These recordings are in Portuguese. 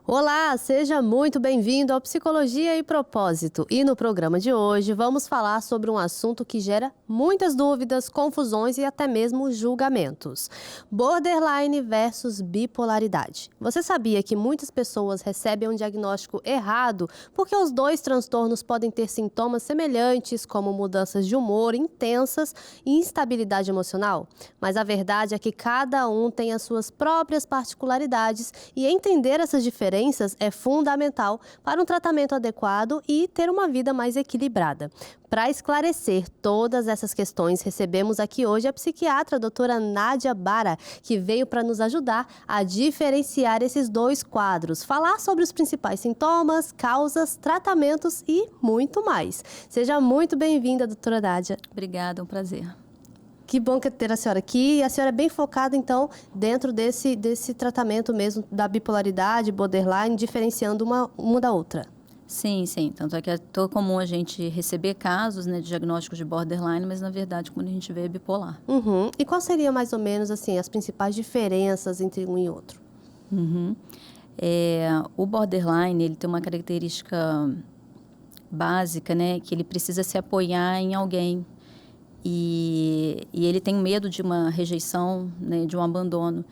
Olá, seja muito bem-vindo ao Psicologia e Propósito. E no programa de hoje vamos falar sobre um assunto que gera muitas dúvidas, confusões e até mesmo julgamentos. Borderline versus bipolaridade. Você sabia que muitas pessoas recebem um diagnóstico errado porque os dois transtornos podem ter sintomas semelhantes, como mudanças de humor intensas e instabilidade emocional? Mas a verdade é que cada um tem as suas próprias particularidades e entender essas diferenças é fundamental para um tratamento adequado e ter uma vida mais equilibrada. Para esclarecer todas essas questões, recebemos aqui hoje a psiquiatra a doutora Nádia Bara, que veio para nos ajudar a diferenciar esses dois quadros, falar sobre os principais sintomas, causas, tratamentos e muito mais. Seja muito bem-vinda, doutora Nádia. Obrigada, é um prazer. Que bom ter a senhora aqui. A senhora é bem focada, então, dentro desse tratamento mesmo da bipolaridade, borderline, diferenciando uma da outra. Sim. Tanto é que é tão comum a gente receber casos, né, de diagnóstico de borderline, mas, na verdade, quando a gente vê é bipolar. Uhum. E qual seria, mais ou menos, assim, as principais diferenças entre um e outro? O borderline, ele tem uma característica básica, né, que ele precisa se apoiar em alguém. E ele tem medo de uma rejeição, né, de um abandono.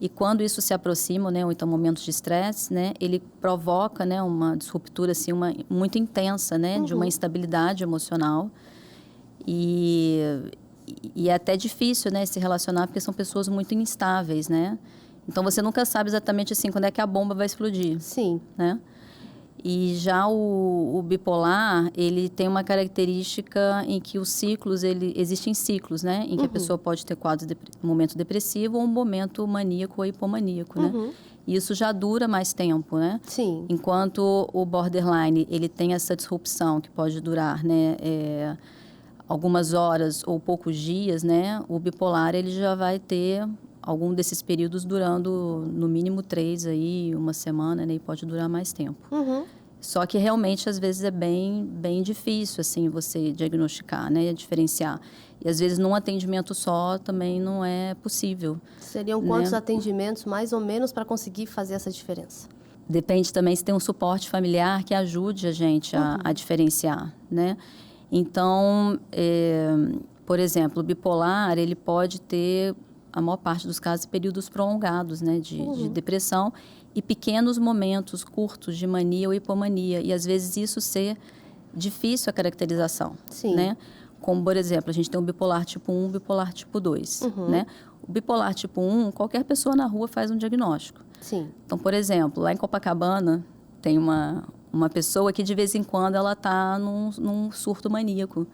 E quando isso se aproxima, né, ou então momentos de estresse, né, ele provoca, né, uma disruptura assim, muito intensa, né, de uma instabilidade emocional. E é até difícil, né, se relacionar, porque são pessoas muito instáveis, né? Então você nunca sabe exatamente assim quando é que a bomba vai explodir. Sim. Né? E já o bipolar, ele tem uma característica em que os ciclos, existem ciclos, né? Em que a pessoa pode ter um momento depressivo ou um momento maníaco ou hipomaníaco, né? E isso já dura mais tempo, né? Sim. Enquanto o borderline, ele tem essa disrupção que pode durar, né? Algumas horas ou poucos dias, né? O bipolar, ele já vai ter algum desses períodos durando no mínimo 3 aí, uma semana, né? E pode durar mais tempo. Só que realmente às vezes é bem difícil assim você diagnosticar, né? Diferenciar. E às vezes num atendimento só também não é possível. Seriam quantos atendimentos mais ou menos para conseguir fazer essa diferença? Depende também se tem um suporte familiar que ajude a gente a diferenciar, né? Então, por exemplo, o bipolar, ele pode ter, a maior parte dos casos, períodos prolongados, né, de depressão e pequenos momentos curtos de mania ou hipomania. E, às vezes, isso ser difícil a caracterização. Sim. Né? Como, por exemplo, a gente tem o bipolar tipo 1 e o bipolar tipo 2. Né? O bipolar tipo 1, qualquer pessoa na rua faz um diagnóstico. Sim. Então, por exemplo, lá em Copacabana, tem uma pessoa que, de vez em quando, ela está num surto maníaco.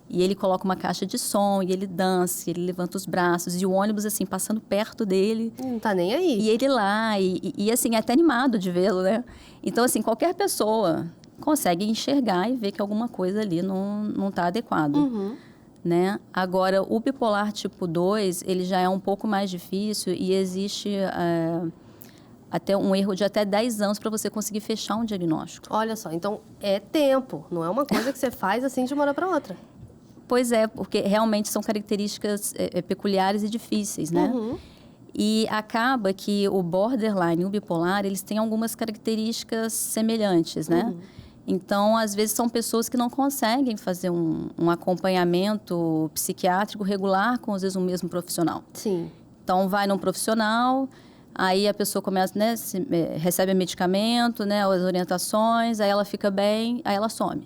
E ele coloca uma caixa de som, e ele dança, ele levanta os braços, e o ônibus, assim, passando perto dele. Não tá nem aí. E ele lá, e assim, é até animado de vê-lo, né? Então, assim, qualquer pessoa consegue enxergar e ver que alguma coisa ali não está adequada. Né? Agora, o bipolar tipo 2, ele já é um pouco mais difícil e existe até um erro de até 10 anos para você conseguir fechar um diagnóstico. Olha só, então é tempo, não é uma coisa que você faz assim de uma hora para outra. Pois é, porque realmente são características peculiares e difíceis, né? E acaba que o borderline e o bipolar, eles têm algumas características semelhantes, né? Então, às vezes, são pessoas que não conseguem fazer um acompanhamento psiquiátrico regular com, às vezes, o mesmo profissional. Sim. Então, vai num profissional, aí a pessoa começa, né, recebe medicamento, né, as orientações, aí ela fica bem, aí ela some.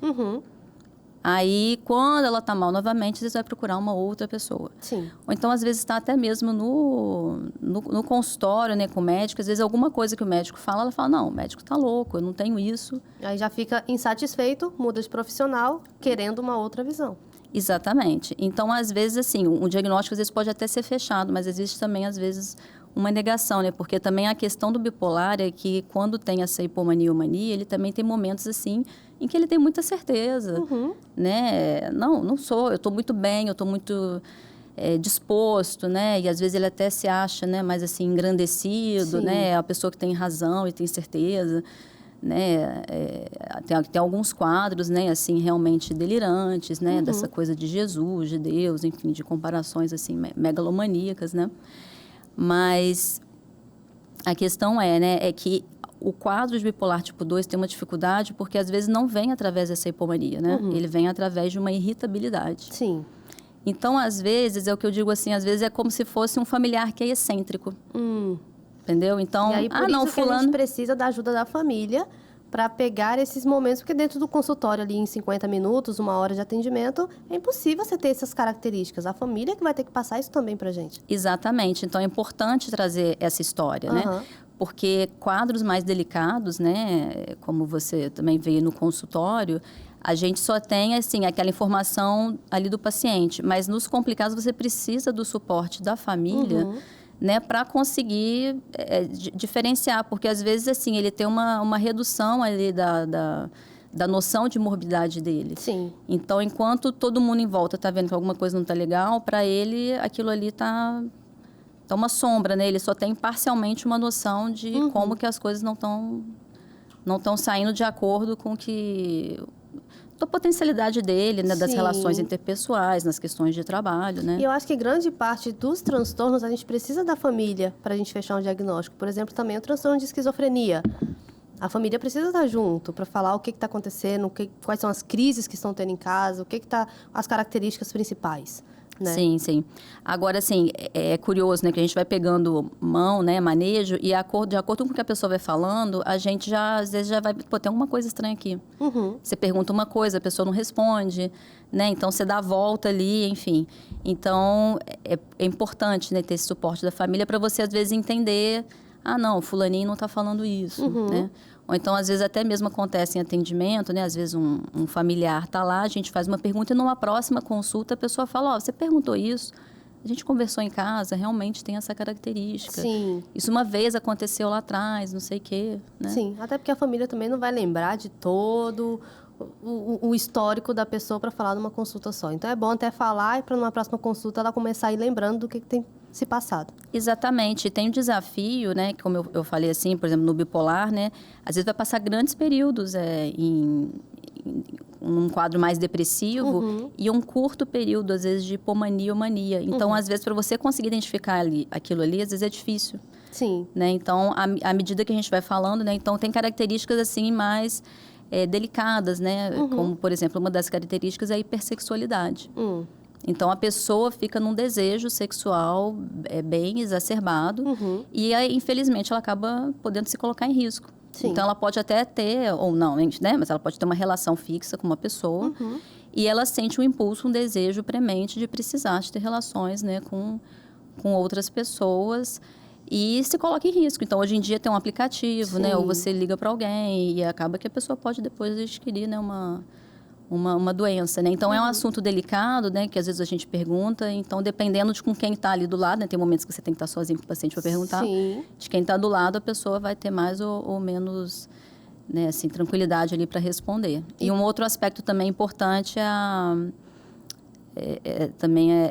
Aí, quando ela está mal novamente, às vezes vai procurar uma outra pessoa. Sim. Ou então, às vezes, está até mesmo no consultório, né, com o médico. Às vezes, alguma coisa que o médico fala, ela fala, não, o médico está louco, eu não tenho isso. Aí já fica insatisfeito, muda de profissional, querendo uma outra visão. Exatamente. Então, às vezes, assim, um diagnóstico, às vezes, pode até ser fechado, mas existe também, às vezes, uma negação, né? Porque também a questão do bipolar é que, quando tem essa hipomania ou mania, ele também tem momentos, assim, em que ele tem muita certeza, né? Não sou, eu estou muito bem, eu estou muito disposto, né? E às vezes ele até se acha, né, mais assim, engrandecido, Sim. né? A pessoa que tem razão e tem certeza, né? Tem alguns quadros, né, assim, realmente delirantes, né? Dessa coisa de Jesus, de Deus, enfim, de comparações, assim, megalomaníacas, né? Mas a questão é, né, é que o quadro de bipolar tipo 2 tem uma dificuldade porque, às vezes, não vem através dessa hipomania, né? Ele vem através de uma irritabilidade. Sim. Então, às vezes, é o que eu digo assim, às vezes é como se fosse um familiar que é excêntrico. Entendeu? Então, E aí, por isso não, que fulano... a gente precisa da ajuda da família para pegar esses momentos, porque dentro do consultório ali em 50 minutos, 1 hora de atendimento, é impossível você ter essas características. A família que vai ter que passar isso também pra gente. Exatamente. Então, é importante trazer essa história, né? Porque quadros mais delicados, né, como você também veio no consultório, a gente só tem, assim, aquela informação ali do paciente. Mas nos complicados, você precisa do suporte da família, né, para conseguir diferenciar. Porque, às vezes, assim, ele tem uma redução ali da noção de morbidade dele. Sim. Então, enquanto todo mundo em volta está vendo que alguma coisa não está legal, para ele, aquilo ali está uma sombra, né? Ele só tem parcialmente uma noção de como que as coisas não estão saindo de acordo com a potencialidade dele, né? Das relações interpessoais, nas questões de trabalho, né? E eu acho que grande parte dos transtornos, a gente precisa da família para a gente fechar um diagnóstico. Por exemplo, também o transtorno de esquizofrenia. A família precisa estar junto para falar o que está acontecendo, quais são as crises que estão tendo em casa, o que está as características principais. Né? Sim, sim. Agora, assim, é curioso, né? Que a gente vai pegando mão, né? Manejo, e de acordo com o que a pessoa vai falando, a gente às vezes já vai... Pô, tem alguma coisa estranha aqui. Você pergunta uma coisa, a pessoa não responde, né? Então, você dá a volta ali, enfim. Então, é importante, né? Ter esse suporte da família para você, às vezes, entender... Ah, não, o fulaninho não está falando isso, né? Ou então, às vezes, até mesmo acontece em atendimento, né? Às vezes, um familiar está lá, a gente faz uma pergunta e numa próxima consulta a pessoa fala, você perguntou isso, a gente conversou em casa, realmente tem essa característica. Sim. Isso uma vez aconteceu lá atrás, não sei o quê, né? Sim, até porque a família também não vai lembrar de todo o histórico da pessoa para falar numa consulta só. Então, é bom até falar e para numa próxima consulta ela começar a ir lembrando do que tem se passado. Exatamente. Tem um desafio, né? Como eu falei assim, por exemplo, no bipolar, né? Às vezes vai passar grandes períodos em um quadro mais depressivo e um curto período, às vezes, de hipomania ou mania. Então, às vezes, para você conseguir identificar aquilo ali, às vezes é difícil. Sim. Né? Então, à medida que a gente vai falando, né? Então, tem características, assim, mais delicadas, né? Como, por exemplo, uma das características é a hipersexualidade. Então, a pessoa fica num desejo sexual bem exacerbado e, aí, infelizmente, ela acaba podendo se colocar em risco. Sim. Então, ela pode até ter, ou não, né? Mas ela pode ter uma relação fixa com uma pessoa e ela sente um impulso, um desejo premente de precisar de ter relações, né, com outras pessoas e se coloca em risco. Então, hoje em dia tem um aplicativo, né? Ou você liga para alguém e acaba que a pessoa pode depois adquirir, né, uma doença, né? Então, é um assunto delicado, né? Que às vezes a gente pergunta. Então, dependendo de com quem está ali do lado, né? Tem momentos que você tem que estar sozinho com o paciente para perguntar. Sim. De quem está do lado, a pessoa vai ter mais ou menos, né? Assim, tranquilidade ali para responder. E um outro aspecto também importante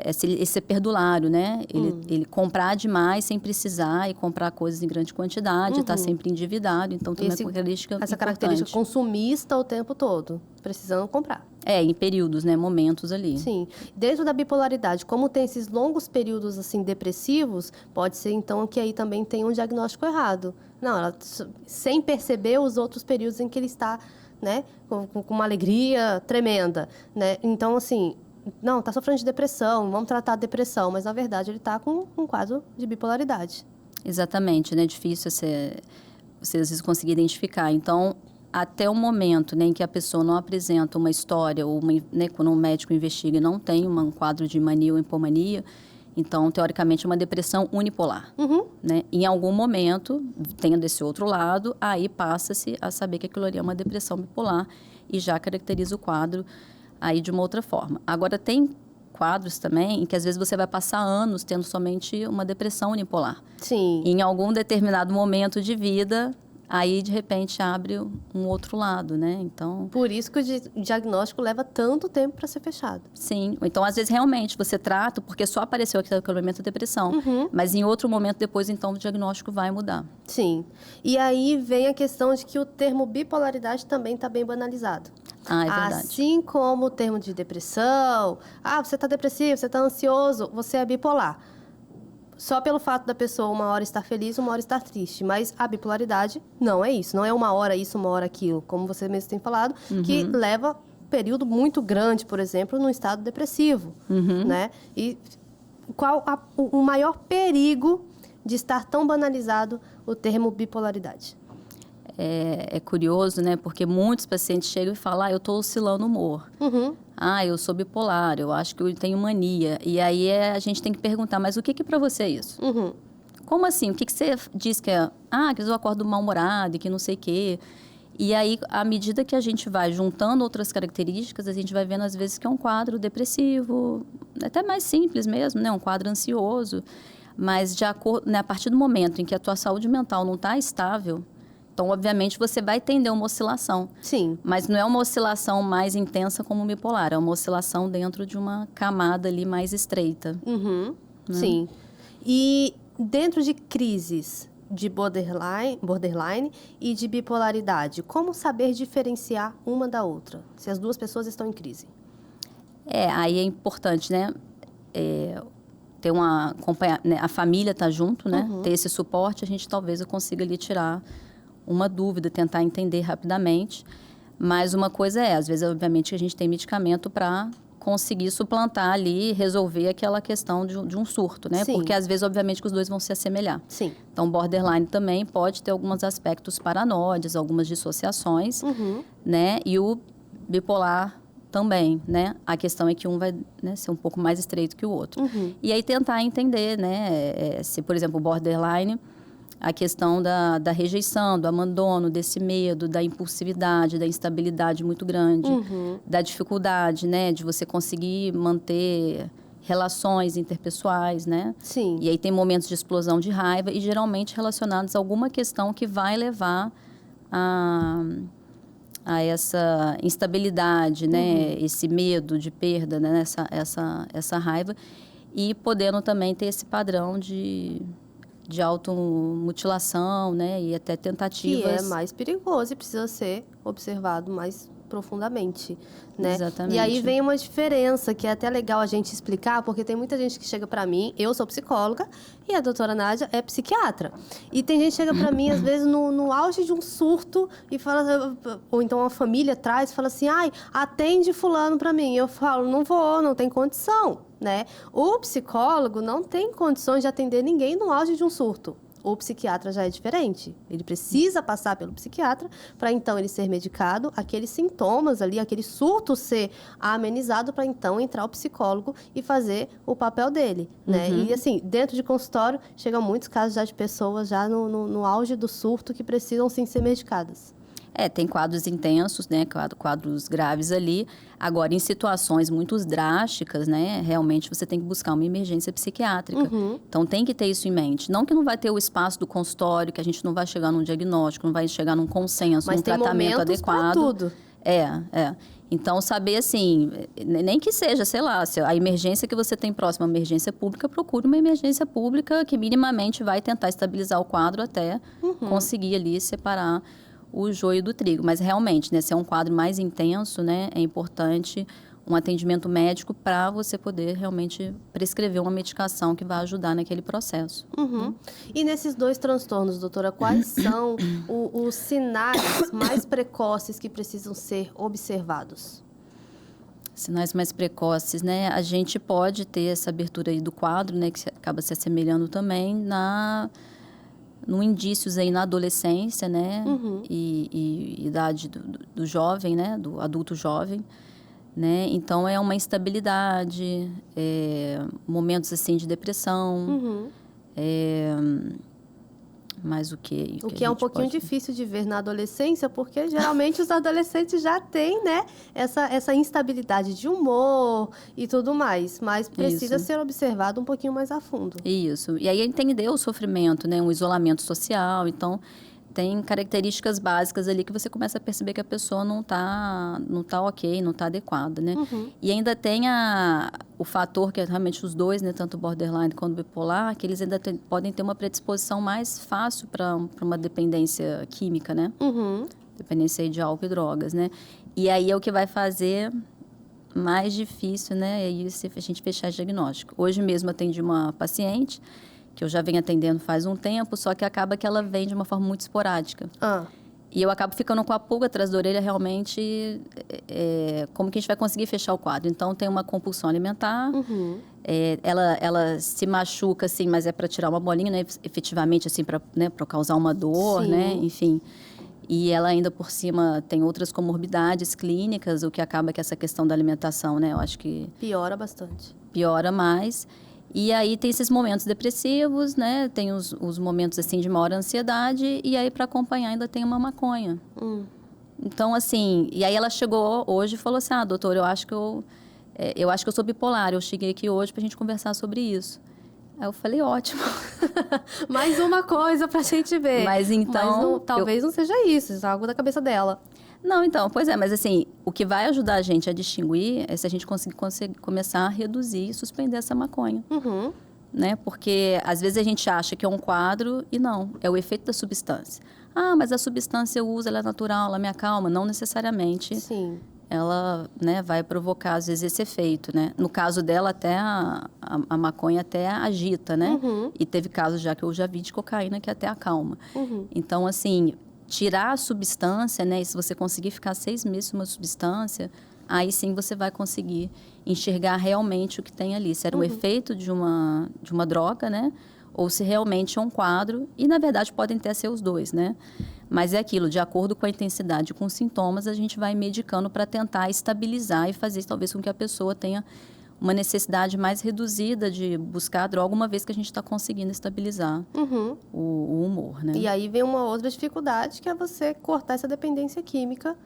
esse ser perdulário, né? Ele comprar demais sem precisar e comprar coisas em grande quantidade, estar sempre endividado. Então, também é uma característica essa importante. característica consumista o tempo todo, precisando comprar. Em períodos, né? Momentos ali. Sim. Dentro da bipolaridade, como tem esses longos períodos, assim, depressivos, pode ser, então, que aí também tem um diagnóstico errado. Não, ela, sem perceber os outros períodos em que ele está, né? Com uma alegria tremenda, né? Então, assim... Não, está sofrendo de depressão, vamos tratar a depressão. Mas, na verdade, ele está com um quadro de bipolaridade. Exatamente, né? É difícil você, às vezes, conseguir identificar. Então, até o momento, né, em que a pessoa não apresenta uma história, ou né, quando um médico investiga e não tem um quadro de mania ou hipomania, então, teoricamente, é uma depressão unipolar. Né? Em algum momento, tendo esse outro lado, aí passa-se a saber que aquilo ali é uma depressão bipolar e já caracteriza o quadro aí de uma outra forma. Agora, tem quadros também em que, às vezes, você vai passar anos tendo somente uma depressão unipolar. Sim. E, em algum determinado momento de vida, aí, de repente, abre um outro lado, né? Então... Por isso que o diagnóstico leva tanto tempo para ser fechado. Sim. Então, às vezes, realmente, você trata porque só apareceu aquele momento da depressão. Mas, em outro momento depois, então, o diagnóstico vai mudar. Sim. E aí vem a questão de que o termo bipolaridade também está bem banalizado. É verdade. Assim como o termo de depressão, você está depressivo, você está ansioso, você é bipolar. só pelo fato da pessoa uma hora estar feliz, uma hora estar triste. Mas a bipolaridade não é isso. Não é uma hora isso, uma hora aquilo. Como você mesmo tem falado, que leva um período muito grande, por exemplo, num estado depressivo, né? E qual o maior perigo de estar tão banalizado o termo bipolaridade? É curioso, né? Porque muitos pacientes chegam e falam, eu estou oscilando o humor. Eu sou bipolar, eu acho que eu tenho mania. E aí a gente tem que perguntar, mas o que para você é isso? Como assim? O que você diz que é? Que eu acordo mal-humorado e que não sei o quê. E aí, à medida que a gente vai juntando outras características, a gente vai vendo às vezes que é um quadro depressivo, até mais simples mesmo, né? Um quadro ansioso. Mas né, a partir do momento em que a tua saúde mental não está estável, então, obviamente, você vai tender uma oscilação. Sim. Mas não é uma oscilação mais intensa como o bipolar, é uma oscilação dentro de uma camada ali mais estreita. Né? Sim. E dentro de crises de borderline e de bipolaridade, como saber diferenciar uma da outra, se as duas pessoas estão em crise? Aí é importante, né? Ter né? A família tá junto, né? Ter esse suporte, a gente talvez consiga ali tirar uma dúvida, tentar entender rapidamente. Mas uma coisa às vezes, obviamente, a gente tem medicamento para conseguir suplantar ali, resolver aquela questão de um surto, né? Sim. Porque, às vezes, obviamente, que os dois vão se assemelhar. Sim. Então, borderline também pode ter alguns aspectos paranoides, algumas dissociações, né? E o bipolar também, né? A questão é que um vai, né, ser um pouco mais estreito que o outro. E aí, tentar entender, né? Se, por exemplo, o borderline, a questão da rejeição, do abandono, desse medo, da impulsividade, da instabilidade muito grande, da dificuldade, né, de você conseguir manter relações interpessoais, né? Sim. E aí tem momentos de explosão de raiva e geralmente relacionados a alguma questão que vai levar a essa instabilidade, né, esse medo de perda, né, essa raiva, e podendo também ter esse padrão de automutilação, né? E até tentativas... Que é mais perigoso e precisa ser observado mais profundamente, né? Exatamente. E aí vem uma diferença que é até legal a gente explicar, porque tem muita gente que chega para mim, eu sou psicóloga e a doutora Nádia é psiquiatra. E tem gente que chega para mim, às vezes, no auge de um surto e fala, ou então a família traz e fala assim, atende fulano para mim. Eu falo, não vou, não tem condição, né? O psicólogo não tem condições de atender ninguém no auge de um surto. O psiquiatra já é diferente. Ele precisa passar pelo psiquiatra para então ele ser medicado, aqueles sintomas ali, aquele surto ser amenizado para então entrar o psicólogo e fazer o papel dele, né? E assim, dentro de consultório, chegam muitos casos já de pessoas já no auge do surto que precisam sim ser medicadas. Tem quadros intensos, né? Quadros graves ali. Agora, em situações muito drásticas, né? Realmente você tem que buscar uma emergência psiquiátrica. Então, tem que ter isso em mente. Não que não vai ter o espaço do consultório, que a gente não vai chegar num diagnóstico, não vai chegar num consenso, num tratamento adequado. Mas tudo. Então, saber assim, nem que seja, sei lá, se a emergência que você tem próxima, uma emergência pública, procure uma emergência pública que minimamente vai tentar estabilizar o quadro até conseguir ali separar o joio do trigo. Mas realmente, né, se é um quadro mais intenso, né, é importante um atendimento médico para você poder realmente prescrever uma medicação que vai ajudar naquele processo. E nesses dois transtornos, doutora, quais são os sinais mais precoces que precisam ser observados? Sinais mais precoces, né? A gente pode ter essa abertura aí do quadro, né, que acaba se assemelhando também no indícios aí na adolescência, né? E idade do jovem, né? Do adulto jovem, né? Então, é uma instabilidade, momentos, assim, de depressão. Mas o que? O que é um pouquinho difícil de ver na adolescência, porque geralmente os adolescentes já têm, né, essa instabilidade de humor e tudo mais, mas precisa ser observado um pouquinho mais a fundo. Isso. E aí entender o sofrimento, né, um isolamento social, então tem características básicas ali que você começa a perceber que a pessoa não tá ok, não tá adequada, né? E ainda tem o fator que é realmente os dois, né, tanto o borderline quanto o bipolar, que eles ainda podem ter uma predisposição mais fácil para uma dependência química, né? Dependência aí de álcool e drogas, né? E aí é o que vai fazer mais difícil, né? É isso, a gente fechar diagnóstico. Hoje mesmo atendi uma paciente que eu já venho atendendo faz um tempo, só que acaba que ela vem de uma forma muito esporádica. E eu acabo ficando com a pulga atrás da orelha, realmente, como que a gente vai conseguir fechar o quadro. Então, tem uma compulsão alimentar, ela se machuca, assim, mas é para tirar uma bolinha, né? Efetivamente, assim, para, né, para causar uma dor, né? Enfim. E ela ainda, por cima, tem outras comorbidades clínicas, o que acaba que essa questão da alimentação, né? Eu acho que... Piora bastante. Piora mais. E aí tem esses momentos depressivos, né? Tem os momentos, assim, de maior ansiedade. E aí, para acompanhar, ainda tem uma maconha. Então, assim... E aí ela chegou hoje e falou assim, doutor, eu acho que eu sou bipolar. Eu cheguei aqui hoje pra gente conversar sobre isso. Aí eu falei, ótimo. Mais uma coisa pra gente ver. Mas então... talvez não seja isso é algo da cabeça dela. Não, então, pois é, mas assim, o que vai ajudar a gente a distinguir é se a gente conseguir começar a reduzir e suspender essa maconha. Né? Porque às vezes a gente acha que é um quadro e não, é o efeito da substância. Mas a substância eu uso, ela é natural, ela me acalma. Não necessariamente. Sim. Ela, né, vai provocar, às vezes, esse efeito, né? No caso dela, até a maconha até agita, né? E teve casos já que eu já vi de cocaína que até acalma. Então, assim, tirar a substância, né? E se você conseguir ficar 6 meses com uma substância, aí sim você vai conseguir enxergar realmente o que tem ali. Se era um efeito de uma droga, né? Ou se realmente é um quadro. E, na verdade, podem até ser os dois, né? Mas é aquilo, de acordo com a intensidade, com os sintomas, a gente vai medicando para tentar estabilizar e fazer talvez com que a pessoa tenha uma necessidade mais reduzida de buscar a droga, uma vez que a gente está conseguindo estabilizar o humor, né? E aí vem uma outra dificuldade, que é você cortar essa dependência química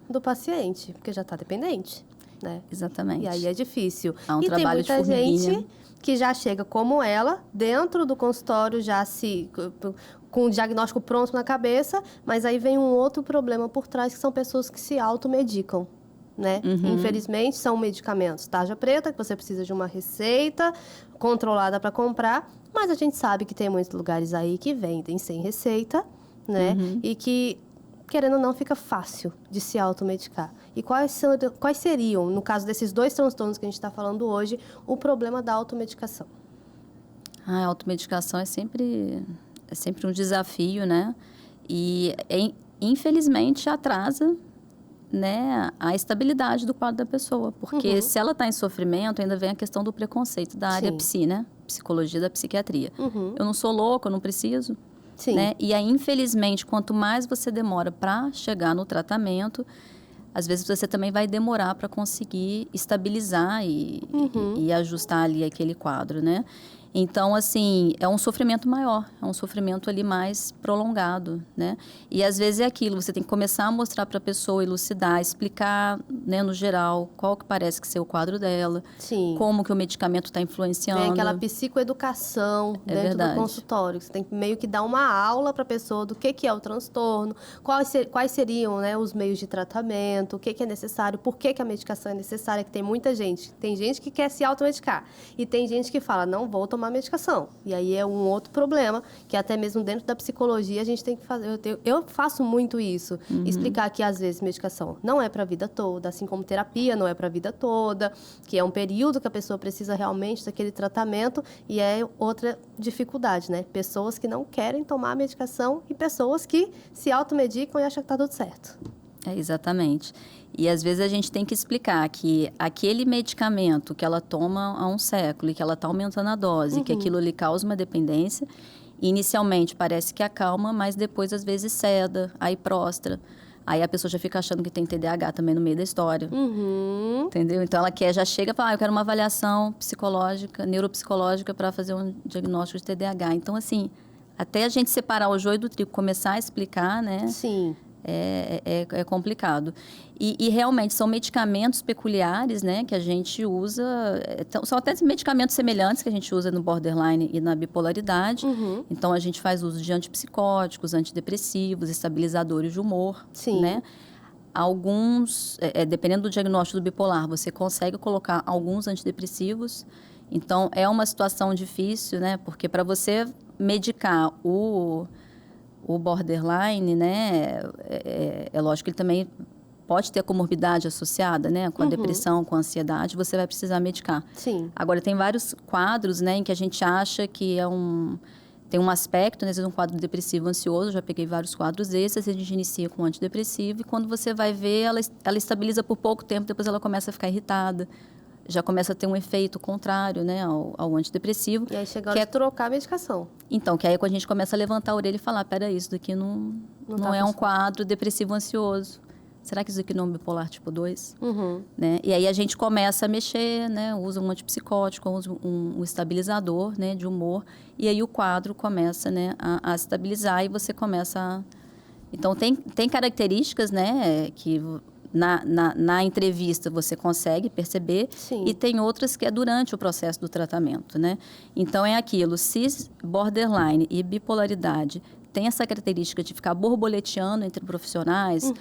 do paciente, porque já está dependente, né? Exatamente. E aí é difícil. Há um e tem trabalho de muita formiguinha. gente que já chega como ela, dentro do consultório, já com o diagnóstico pronto na cabeça, mas aí vem um outro problema por trás, que são pessoas que se automedicam, né? Infelizmente, são medicamentos tarja preta, que você precisa de uma receita controlada para comprar, mas a gente sabe que tem muitos lugares aí que vendem sem receita, né? E que, querendo ou não, fica fácil de se automedicar. E quais seriam, no caso desses 2 transtornos que a gente está falando hoje, o problema da automedicação? A automedicação é sempre um desafio, né? E, infelizmente, atrasa, né, a estabilidade do quadro da pessoa. Porque se ela está em sofrimento, ainda vem a questão do preconceito da área psi, né? Psicologia da psiquiatria. Eu não sou louca, eu não preciso. Sim. Né? E aí, infelizmente, quanto mais você demora para chegar no tratamento, às vezes você também vai demorar para conseguir estabilizar e ajustar ali aquele quadro, né? Então, assim, é um sofrimento maior, é um sofrimento ali mais prolongado, né? E às vezes é aquilo, você tem que começar a mostrar para a pessoa, elucidar, explicar, né, no geral, qual que parece que ser o quadro dela, Sim. como que o medicamento está influenciando. Tem aquela psicoeducação dentro do consultório. Você tem que meio que dar uma aula para a pessoa do que é o transtorno, quais seriam, né, os meios de tratamento, o que é necessário, por que a medicação é necessária, que tem muita gente. Tem gente que quer se automedicar e tem gente que fala, não vou tomar medicação. E aí é um outro problema, que até mesmo dentro da psicologia a gente tem que fazer. Eu faço muito isso, explicar que às vezes medicação não é para a vida toda, assim como terapia não é para a vida toda, que é um período que a pessoa precisa realmente daquele tratamento, e é outra dificuldade, né? Pessoas que não querem tomar a medicação e pessoas que se automedicam e acham que está tudo certo. Exatamente. E às vezes a gente tem que explicar que aquele medicamento que ela toma há um século e que ela está aumentando a dose, que aquilo lhe causa uma dependência, inicialmente parece que acalma, mas depois às vezes ceda, aí prostra. Aí a pessoa já fica achando que tem TDAH também no meio da história. Entendeu? Então ela já chega e fala, eu quero uma avaliação psicológica, neuropsicológica para fazer um diagnóstico de TDAH. Então, assim, até a gente separar o joio do trigo, começar a explicar, né? Sim. É complicado. E realmente são medicamentos peculiares, né, que a gente usa. São até medicamentos semelhantes que a gente usa no borderline e na bipolaridade. Então a gente faz uso de antipsicóticos, antidepressivos, estabilizadores de humor. Sim. Né? Alguns, dependendo do diagnóstico do bipolar, você consegue colocar alguns antidepressivos. Então é uma situação difícil, né? Porque para você medicar o borderline, né, é lógico que ele também pode ter a comorbidade associada, né? Com a depressão, com a ansiedade, você vai precisar medicar. Sim. Agora, tem vários quadros, né? Em que a gente acha que tem um aspecto, né? Às vezes um quadro depressivo ansioso, já peguei vários quadros desses, a gente inicia com antidepressivo e quando você vai ver, ela estabiliza por pouco tempo, depois ela começa a ficar irritada. Já começa a ter um efeito contrário, né, ao antidepressivo. E aí chega a hora de trocar a medicação. Então, que aí quando a gente começa a levantar a orelha e falar, peraí, isso daqui não tá é um quadro depressivo ansioso. Será que isso aqui não é um bipolar tipo 2? Uhum. Né? E aí a gente começa a mexer, né, usa um antipsicótico, usa um estabilizador, né, de humor, e aí o quadro começa, né, a estabilizar e você começa a... Então, tem características, né, que... Na entrevista você consegue perceber. Sim. E tem outras que é durante o processo do tratamento, né? Então, é aquilo, se borderline e bipolaridade tem essa característica de ficar borboleteando entre profissionais,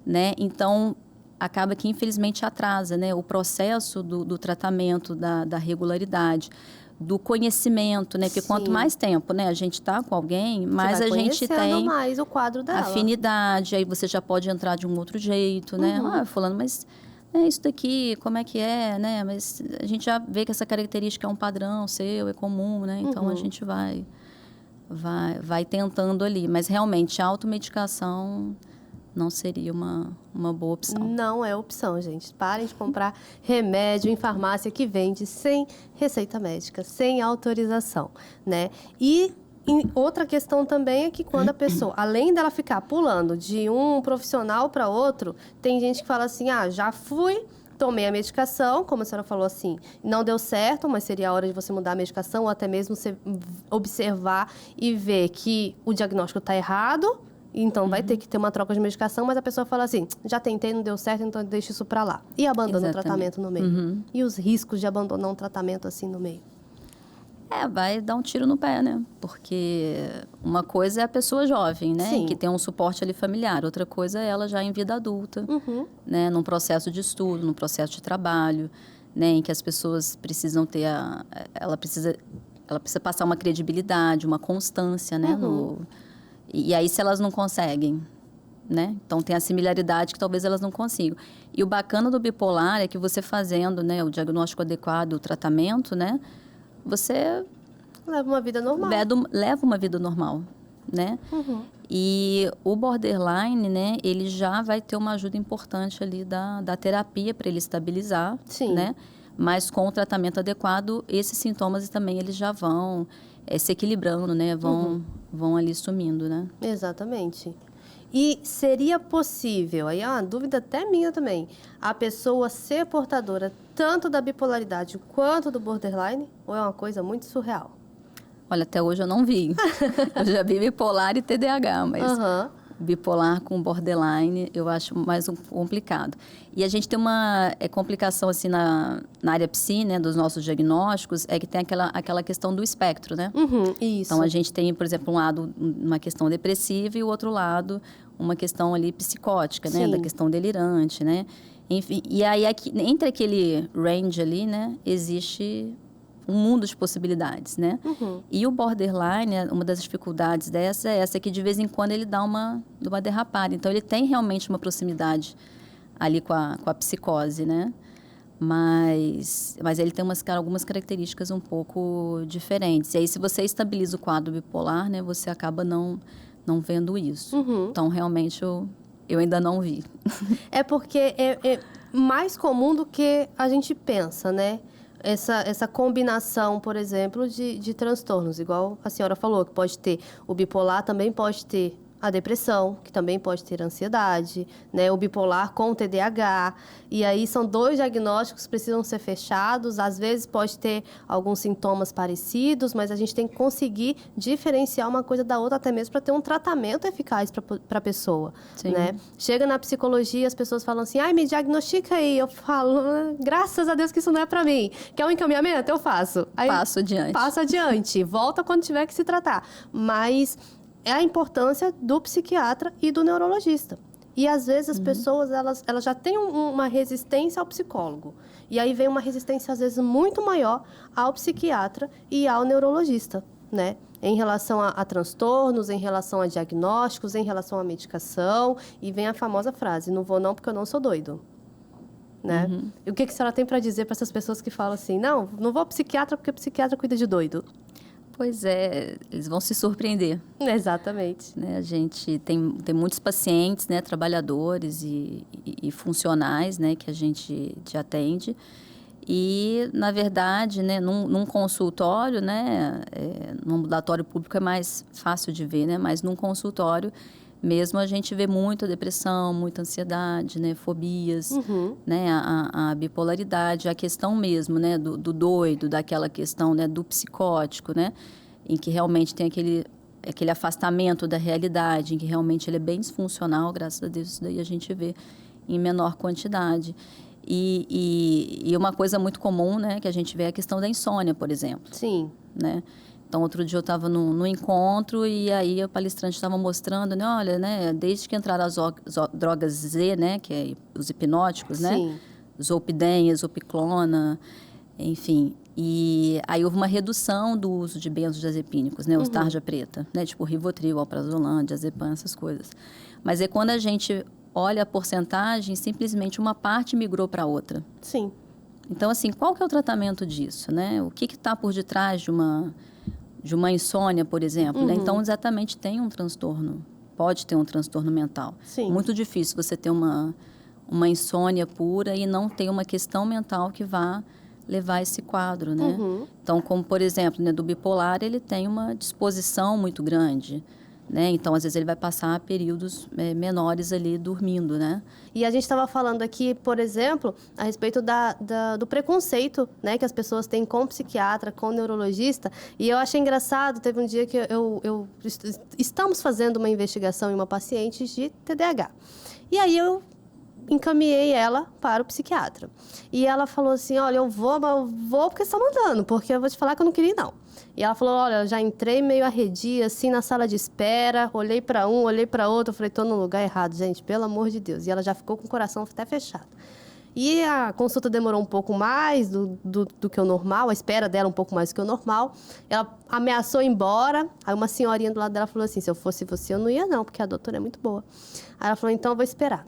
né? Então, acaba que, infelizmente, atrasa, né? O processo do tratamento, da regularidade, do conhecimento, né? Porque quanto mais tempo, né, a gente está com alguém, mais a gente tem mais o quadro dela. Afinidade, aí você já pode entrar de um outro jeito, né? Fulano, mas isso daqui, como é que é, né? Mas a gente já vê que essa característica é um padrão seu, é comum, né? Então, a gente vai tentando ali. Mas, realmente, a automedicação não seria uma boa opção. Não é opção, gente. Parem de comprar remédio em farmácia que vende sem receita médica, sem autorização, né? E outra questão também é que quando a pessoa, além dela ficar pulando de um profissional para outro, tem gente que fala assim, já fui, tomei a medicação, como a senhora falou assim, não deu certo, mas seria a hora de você mudar a medicação, ou até mesmo você observar e ver que o diagnóstico está errado. Então, vai ter que ter uma troca de medicação, mas a pessoa fala assim, já tentei, não deu certo, então deixa isso para lá. E abandona o tratamento no meio. E os riscos de abandonar um tratamento assim no meio? Vai dar um tiro no pé, né? Porque uma coisa é a pessoa jovem, né? Sim. Que tem um suporte ali familiar. Outra coisa é ela já em vida adulta, né? Num processo de estudo, num processo de trabalho, né? Em que as pessoas precisam ter ela precisa passar uma credibilidade, uma constância, né? E aí, se elas não conseguem, né? Então, tem a similaridade que talvez elas não consigam. E o bacana do bipolar é que você fazendo, né, o diagnóstico adequado, o tratamento, né? Você... Leva uma vida normal. Leva uma vida normal, né? E o borderline, né? Ele já vai ter uma ajuda importante ali da terapia para ele estabilizar, né? Mas com o tratamento adequado, esses sintomas também eles já vão se equilibrando, né? Vão ali sumindo, né? Exatamente. E seria possível, aí é uma dúvida até minha também, a pessoa ser portadora tanto da bipolaridade quanto do borderline? Ou é uma coisa muito surreal? Olha, até hoje eu não vi. Eu já vi bipolar e TDAH, mas bipolar com borderline eu acho mais complicado. E a gente tem uma complicação assim na área psi, né, dos nossos diagnósticos, é que tem aquela questão do espectro, né? Isso. Então, a gente tem, por exemplo, um lado uma questão depressiva e o outro lado uma questão ali psicótica, né? Da questão delirante, né? Enfim, e aí entre aquele range ali, né, existe um mundo de possibilidades, né? E o borderline, uma das dificuldades dessa é essa, que de vez em quando ele dá uma derrapada. Então, ele tem realmente uma proximidade ali com a psicose, né? Mas ele tem algumas características um pouco diferentes. E aí, se você estabiliza o quadro bipolar, né? Você acaba não vendo isso. Então, realmente, eu ainda não vi. É porque é mais comum do que a gente pensa, né? Essa combinação, por exemplo, de transtornos, igual a senhora falou, que pode ter o bipolar, também pode ter a depressão, que também pode ter ansiedade, né? O bipolar com o TDAH. E aí são 2 diagnósticos que precisam ser fechados. Às vezes pode ter alguns sintomas parecidos, mas a gente tem que conseguir diferenciar uma coisa da outra, até mesmo para ter um tratamento eficaz para a pessoa, né? Chega na psicologia, as pessoas falam assim, me diagnostica aí. Eu falo, graças a Deus que isso não é para mim. Quer um encaminhamento? Eu faço. Aí, passo adiante. Passa adiante. Volta quando tiver que se tratar. Mas é a importância do psiquiatra e do neurologista. E, às vezes, as pessoas, elas já têm uma resistência ao psicólogo. E aí vem uma resistência, às vezes, muito maior ao psiquiatra e ao neurologista, né? Em relação a transtornos, em relação a diagnósticos, em relação à medicação. E vem a famosa frase, não vou não porque eu não sou doido. Né? E o que a senhora tem para dizer para essas pessoas que falam assim, não vou ao psiquiatra porque o psiquiatra cuida de doido? Pois é, eles vão se surpreender. Exatamente. Né? A gente tem muitos pacientes, né, trabalhadores e funcionais, né, que a gente atende. E, na verdade, né, num consultório, né, num ambulatório público é mais fácil de ver, né, mas num consultório mesmo a gente vê muita depressão, muita ansiedade, né, fobias, né, a bipolaridade, a questão mesmo, né, do doido, daquela questão, né, do psicótico, né, em que realmente tem aquele afastamento da realidade, em que realmente ele é bem disfuncional, graças a Deus isso daí a gente vê em menor quantidade. E uma coisa muito comum, né, que a gente vê é a questão da insônia, por exemplo. Sim. Né? Então, outro dia eu estava no encontro e aí o palestrante estava mostrando, né, olha, né, desde que entraram as drogas Z, né, que é os hipnóticos, Sim. né, zolpidem, zopiclona, enfim. E aí houve uma redução do uso de benzodiazepínicos, né, os tarja preta, né, tipo Rivotril, alprazolam, diazepam, essas coisas. Mas é quando a gente olha a porcentagem, simplesmente uma parte migrou para outra. Sim. Então, assim, qual que é o tratamento disso, né? O que está por detrás de uma insônia, por exemplo, né? Então, exatamente tem um transtorno, pode ter um transtorno mental. Sim. Muito difícil você ter uma insônia pura e não ter uma questão mental que vá levar a esse quadro, né? Então, como, por exemplo, né, do bipolar, ele tem uma disposição muito grande, né? Então, às vezes, ele vai passar períodos menores ali dormindo, né? E a gente estava falando aqui, por exemplo, a respeito do preconceito, né, que as pessoas têm com psiquiatra, com neurologista. E eu achei engraçado, teve um dia que estamos fazendo uma investigação em uma paciente de TDAH. E aí eu encaminhei ela para o psiquiatra. E ela falou assim, olha, eu vou porque você está mandando, porque eu vou te falar que eu não queria ir, não. E ela falou, olha, eu já entrei meio arredia, assim, na sala de espera, olhei para um, olhei para outro, eu falei, tô no lugar errado, gente, pelo amor de Deus. E ela já ficou com o coração até fechado. E a consulta demorou um pouco mais do que o normal, a espera dela um pouco mais do que o normal. Ela ameaçou ir embora, aí uma senhorinha do lado dela falou assim, se eu fosse você, eu não ia não, porque a doutora é muito boa. Aí ela falou, então eu vou esperar.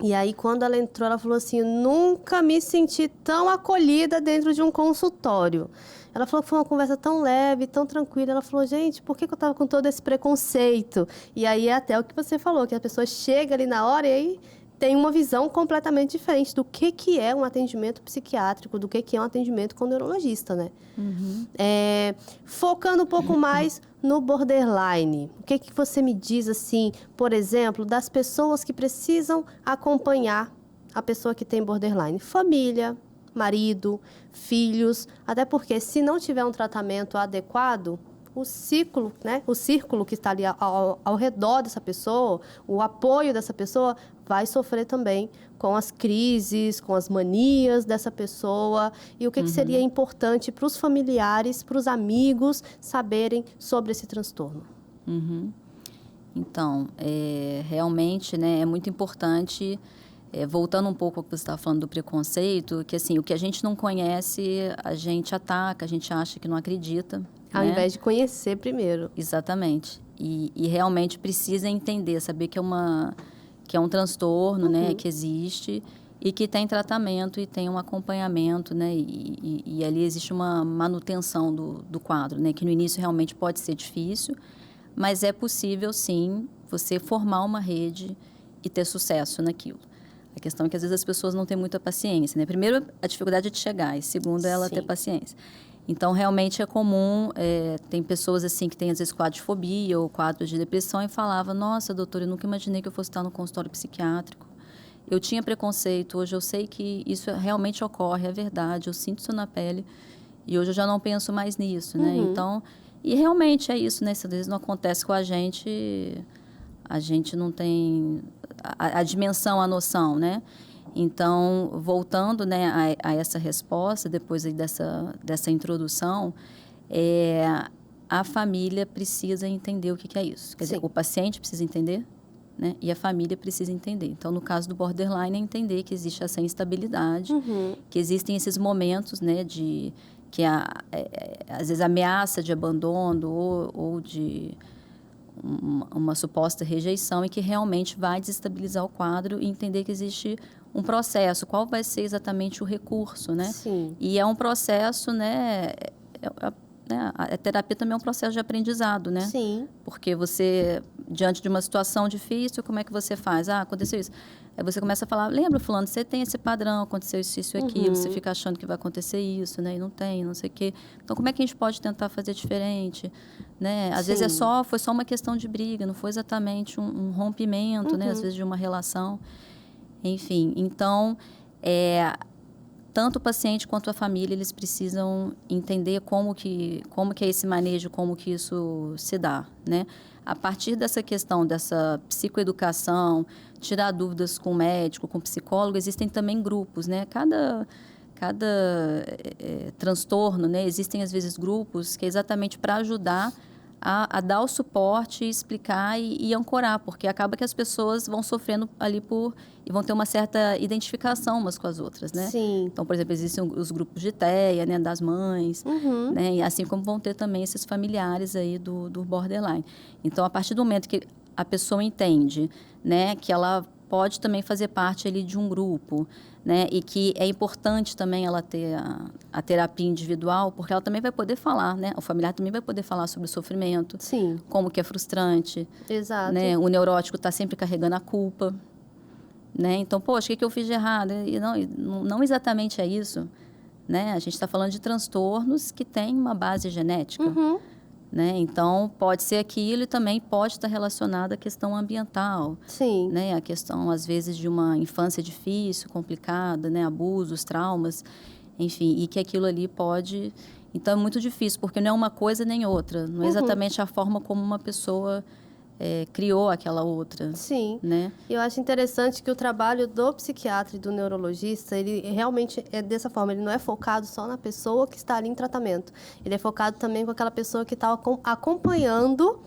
E aí, quando ela entrou, ela falou assim, nunca me senti tão acolhida dentro de um consultório. Ela falou que foi uma conversa tão leve, tão tranquila. Ela falou, gente, por que eu estava com todo esse preconceito? E aí é até o que você falou, que a pessoa chega ali na hora e aí tem uma visão completamente diferente do que é um atendimento psiquiátrico, do que é um atendimento com neurologista, né? Focando um pouco mais no borderline, o que você me diz, assim, por exemplo, das pessoas que precisam acompanhar a pessoa que tem borderline? Família, marido, filhos, até porque se não tiver um tratamento adequado, o círculo, né? O círculo que está ali ao redor dessa pessoa, o apoio dessa pessoa, vai sofrer também com as crises, com as manias dessa pessoa. E o que seria importante para os familiares, para os amigos saberem sobre esse transtorno? Então, realmente, né, é muito importante, voltando um pouco ao que você estava falando do preconceito, que assim, o que a gente não conhece, a gente ataca, a gente acha que não acredita. Ao né? invés de conhecer primeiro. Exatamente. E realmente precisa entender, saber que é um transtorno, né, que existe e que tem tratamento e tem um acompanhamento, né, e ali existe uma manutenção do quadro, né, que no início realmente pode ser difícil, mas é possível, sim, você formar uma rede e ter sucesso naquilo. A questão é que às vezes as pessoas não têm muita paciência, né? Primeiro, a dificuldade é de chegar, e segundo, é ela ter paciência. Então, realmente é comum, tem pessoas assim que têm às vezes quadro de fobia ou quadro de depressão e falava, nossa, doutora, eu nunca imaginei que eu fosse estar no consultório psiquiátrico. Eu tinha preconceito, hoje eu sei que isso realmente ocorre, é verdade, eu sinto isso na pele e hoje eu já não penso mais nisso, né? Então, e realmente é isso, né? Se às vezes não acontece com a gente não tem a dimensão, a noção, né? Então, voltando, né, a essa resposta, depois aí dessa introdução, a família precisa entender o que é isso. Quer dizer, o paciente precisa entender, né, e a família precisa entender. Então, no caso do borderline, é entender que existe essa instabilidade, que existem esses momentos, né, de que às vezes ameaça de abandono ou de uma suposta rejeição, e que realmente vai desestabilizar o quadro, e entender que existe um processo, qual vai ser exatamente o recurso, né? Sim. E é um processo, né? A terapia também é um processo de aprendizado, né? Sim. Porque você, diante de uma situação difícil, como é que você faz? Aconteceu isso. Aí você começa a falar, lembra, fulano, você tem esse padrão, aconteceu isso e aquilo, você fica achando que vai acontecer isso, né? E não tem, não sei o quê. Então, como é que a gente pode tentar fazer diferente? Né? Às vezes foi só uma questão de briga, não foi exatamente um rompimento, né? Às vezes de uma relação. Enfim, então, tanto o paciente quanto a família, eles precisam entender como que é esse manejo, como que isso se dá, né? A partir dessa questão dessa psicoeducação, tirar dúvidas com o médico, com o psicólogo, existem também grupos, né? Cada transtorno, né? Existem, às vezes, grupos que é exatamente para ajudar a dar o suporte, explicar e ancorar, porque acaba que as pessoas vão sofrendo ali e vão ter uma certa identificação umas com as outras, né? Sim. Então, por exemplo, existem os grupos de TEA, né, das mães, né? E assim como vão ter também esses familiares aí do borderline. Então, a partir do momento que a pessoa entende, né, que ela pode também fazer parte ali de um grupo, né? E que é importante também ela ter a terapia individual, porque ela também vai poder falar, né? O familiar também vai poder falar sobre o sofrimento. Sim. Como que é frustrante. Exato. Né? O neurótico está sempre carregando a culpa, né? Então, poxa, o que eu fiz de errado? E não exatamente é isso, né? A gente está falando de transtornos que têm uma base genética. Né? Então, pode ser aquilo, e também pode estar relacionado à questão ambiental. Sim. Né? A questão, às vezes, de uma infância difícil, complicada, né? Abusos, traumas, enfim, e que aquilo ali pode... Então, é muito difícil, porque não é uma coisa nem outra. Não é exatamente a forma como uma pessoa criou aquela outra. Sim. Né? Eu acho interessante que o trabalho do psiquiatra e do neurologista, ele realmente é dessa forma. Ele não é focado só na pessoa que está ali em tratamento. Ele é focado também com aquela pessoa que está acompanhando,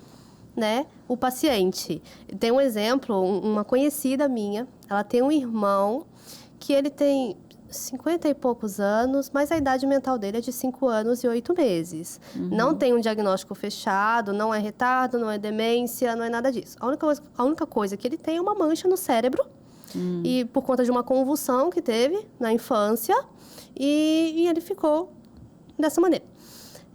né, o paciente. Tem um exemplo, uma conhecida minha, ela tem um irmão que ele tem 50 e poucos anos, mas a idade mental dele é de 5 anos e 8 meses. Não tem um diagnóstico fechado, não é retardo, não é demência, não é nada disso. A única coisa que ele tem é uma mancha no cérebro, e por conta de uma convulsão que teve na infância, e ele ficou dessa maneira.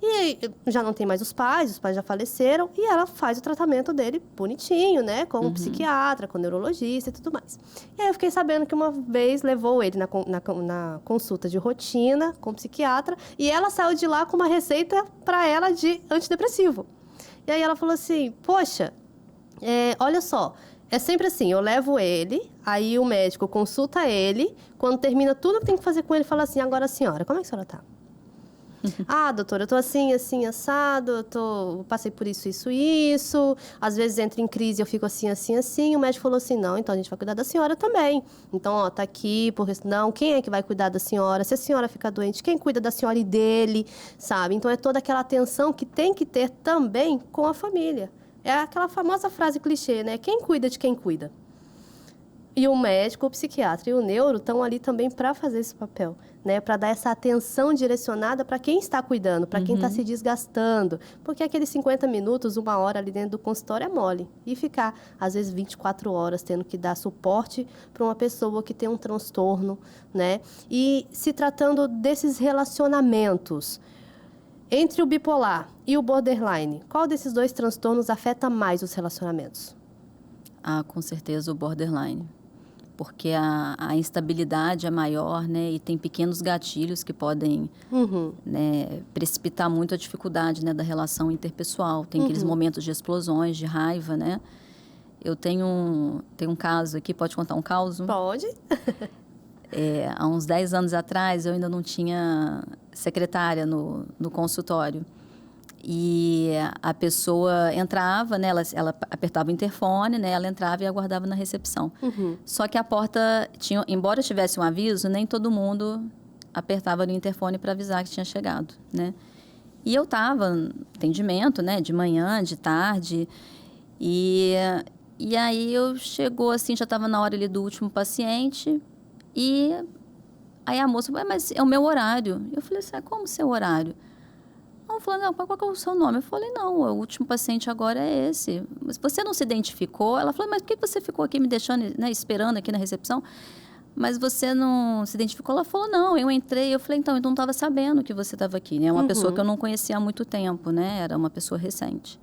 E já não tem mais os pais já faleceram, e ela faz o tratamento dele bonitinho, né? Com o psiquiatra, com o neurologista e tudo mais. E aí eu fiquei sabendo que uma vez levou ele na consulta de rotina com o psiquiatra, e ela saiu de lá com uma receita para ela de antidepressivo. E aí ela falou assim, poxa, olha só, é sempre assim, eu levo ele, aí o médico consulta ele, quando termina tudo que tem que fazer com ele, fala assim, agora senhora, como é que a senhora tá? Doutora, eu tô assim, assim, assado, eu passei por isso, isso, isso. Às vezes entro em crise, eu fico assim, assim, assim. O médico falou assim, não, então a gente vai cuidar da senhora também. Então, ó, tá aqui, porque não, quem é que vai cuidar da senhora? Se a senhora ficar doente, quem cuida da senhora e dele, sabe? Então, é toda aquela atenção que tem que ter também com a família. É aquela famosa frase clichê, né? Quem cuida de quem cuida? E o médico, o psiquiatra e o neuro estão ali também para fazer esse papel, né? Para dar essa atenção direcionada para quem está cuidando, para quem está se desgastando. Porque aqueles 50 minutos, 1 hora ali dentro do consultório é mole. E ficar, às vezes, 24 horas tendo que dar suporte para uma pessoa que tem um transtorno, né? E se tratando desses relacionamentos entre o bipolar e o borderline, qual desses dois transtornos afeta mais os relacionamentos? Com certeza o borderline. Porque a instabilidade é maior, né? E tem pequenos gatilhos que podem né, precipitar muito a dificuldade, né, da relação interpessoal. Tem aqueles momentos de explosões, de raiva, né? Eu tenho um caso aqui, pode contar um caso? Pode. Há uns 10 anos atrás, eu ainda não tinha secretária no consultório. E a pessoa entrava, né? Ela apertava o interfone, né? Ela entrava e aguardava na recepção. Só que a porta tinha, embora tivesse um aviso, nem todo mundo apertava no interfone para avisar que tinha chegado, né? E eu estava no atendimento, né? De manhã, de tarde. E aí chegou assim, já estava na hora ali do último paciente. E Aí a moça falou, mas é o meu horário. Eu falei assim, como seu horário? Ela falou, não, qual que é o seu nome? Eu falei, não, o último paciente agora é esse. Mas você não se identificou? Ela falou, mas por que você ficou aqui me deixando, né, esperando aqui na recepção? Mas você não se identificou? Ela falou, não, eu entrei. Eu falei, então eu não estava sabendo que você estava aqui, né? Uma pessoa que eu não conhecia há muito tempo, né? Era uma pessoa recente.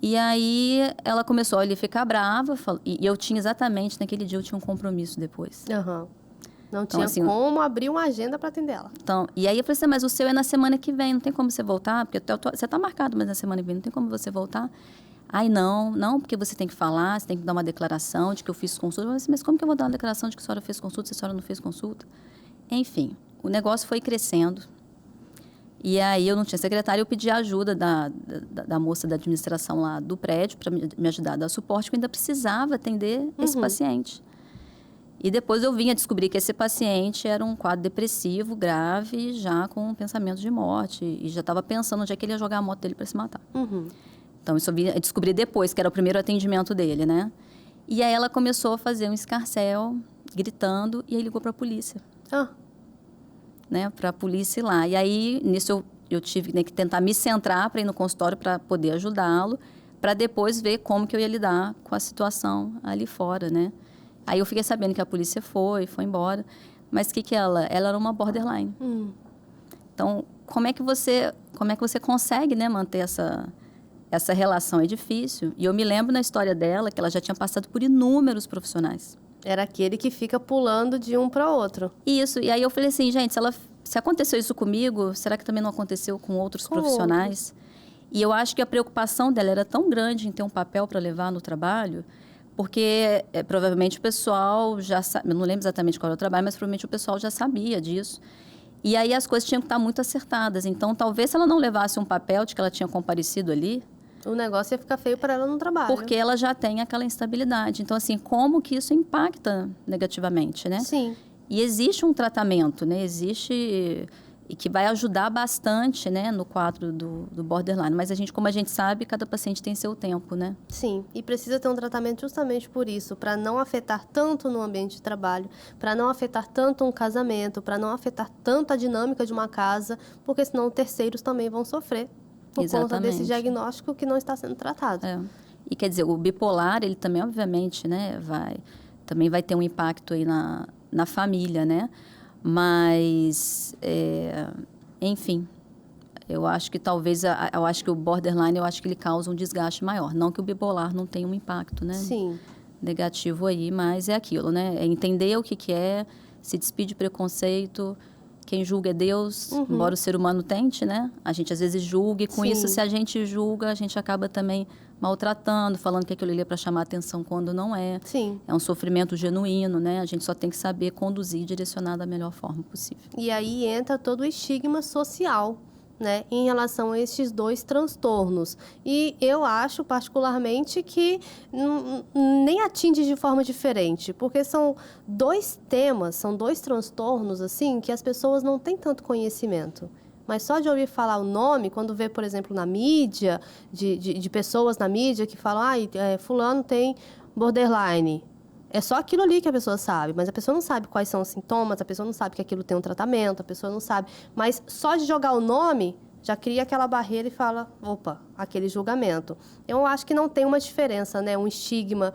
E aí ela começou a ficar brava. E eu tinha exatamente, naquele dia, eu tinha um compromisso depois. Aham. Não Então, tinha assim, como abrir uma agenda para atender ela. Então, e aí eu falei assim, mas o seu é na semana que vem, não tem como você voltar? Porque você está marcado, mas na semana que vem não tem como você voltar? Ai, não, porque você tem que falar, você tem que dar uma declaração de que eu fiz consulta. Eu falei assim, mas como que eu vou dar uma declaração de que a senhora fez consulta se a senhora não fez consulta? Enfim, o negócio foi crescendo. E aí eu não tinha secretária, eu pedi a ajuda da moça da administração lá do prédio para me ajudar a dar suporte, porque eu ainda precisava atender esse paciente. E depois eu vim a descobrir que esse paciente era um quadro depressivo grave, já com pensamento de morte. E já estava pensando onde é que ele ia jogar a moto dele para se matar. Então, isso eu vim a descobrir depois, que era o primeiro atendimento dele, né? E aí ela começou a fazer um escarcéu, gritando, e aí ligou para a polícia. Né? Para a polícia ir lá. E aí, nisso, eu tive, né, que tentar me centrar para ir no consultório para poder ajudá-lo, para depois ver como que eu ia lidar com a situação ali fora, né? Aí eu fiquei sabendo que a polícia foi embora. Mas o que ela? Ela era uma borderline. Então, como é que você consegue, né, manter essa relação? É difícil. E eu me lembro na história dela que ela já tinha passado por inúmeros profissionais. Era aquele que fica pulando de um para outro. Isso. E aí eu falei assim, gente, se aconteceu isso comigo, será que também não aconteceu com outros profissionais? E eu acho que a preocupação dela era tão grande em ter um papel para levar no trabalho, porque provavelmente o pessoal já sabe, eu não lembro exatamente qual era o trabalho, mas provavelmente o pessoal já sabia disso. E aí as coisas tinham que estar muito acertadas. Então, talvez se ela não levasse um papel de que ela tinha comparecido ali, o negócio ia ficar feio para ela no trabalho. Porque ela já tem aquela instabilidade. Então, assim, como que isso impacta negativamente, né? Sim. E existe um tratamento, né? Existe... E que vai ajudar bastante, né, no quadro do borderline. Mas como a gente sabe, cada paciente tem seu tempo, né? Sim, e precisa ter um tratamento justamente por isso, para não afetar tanto no ambiente de trabalho, para não afetar tanto um casamento, para não afetar tanto a dinâmica de uma casa, porque senão terceiros também vão sofrer por conta desse diagnóstico que não está sendo tratado. E quer dizer, o bipolar, ele também, obviamente, né, também vai ter um impacto aí na família, né? Mas, enfim, eu acho que talvez, eu acho que o borderline, eu acho que ele causa um desgaste maior. Não que o bipolar não tenha um impacto, né? Sim. Negativo aí, mas é aquilo, né? É entender o que é, se despedir de preconceito. Quem julga é Deus, embora o ser humano tente, né? A gente às vezes julga e com isso, se a gente julga, a gente acaba também maltratando, falando que aquilo ali é para chamar atenção quando não é. Sim. É um sofrimento genuíno, né? A gente só tem que saber conduzir e direcionar da melhor forma possível. E aí entra todo o estigma social, né, em relação a estes dois transtornos. E eu acho, particularmente, que nem atinge de forma diferente, porque são dois temas, são dois transtornos, assim, que as pessoas não têm tanto conhecimento. Mas só de ouvir falar o nome, quando vê, por exemplo, na mídia, de pessoas na mídia que falam, fulano tem borderline. É só aquilo ali que a pessoa sabe, mas a pessoa não sabe quais são os sintomas, a pessoa não sabe que aquilo tem um tratamento, a pessoa não sabe. Mas só de jogar o nome, já cria aquela barreira e fala, opa, aquele julgamento. Eu acho que não tem uma diferença, né? Um estigma,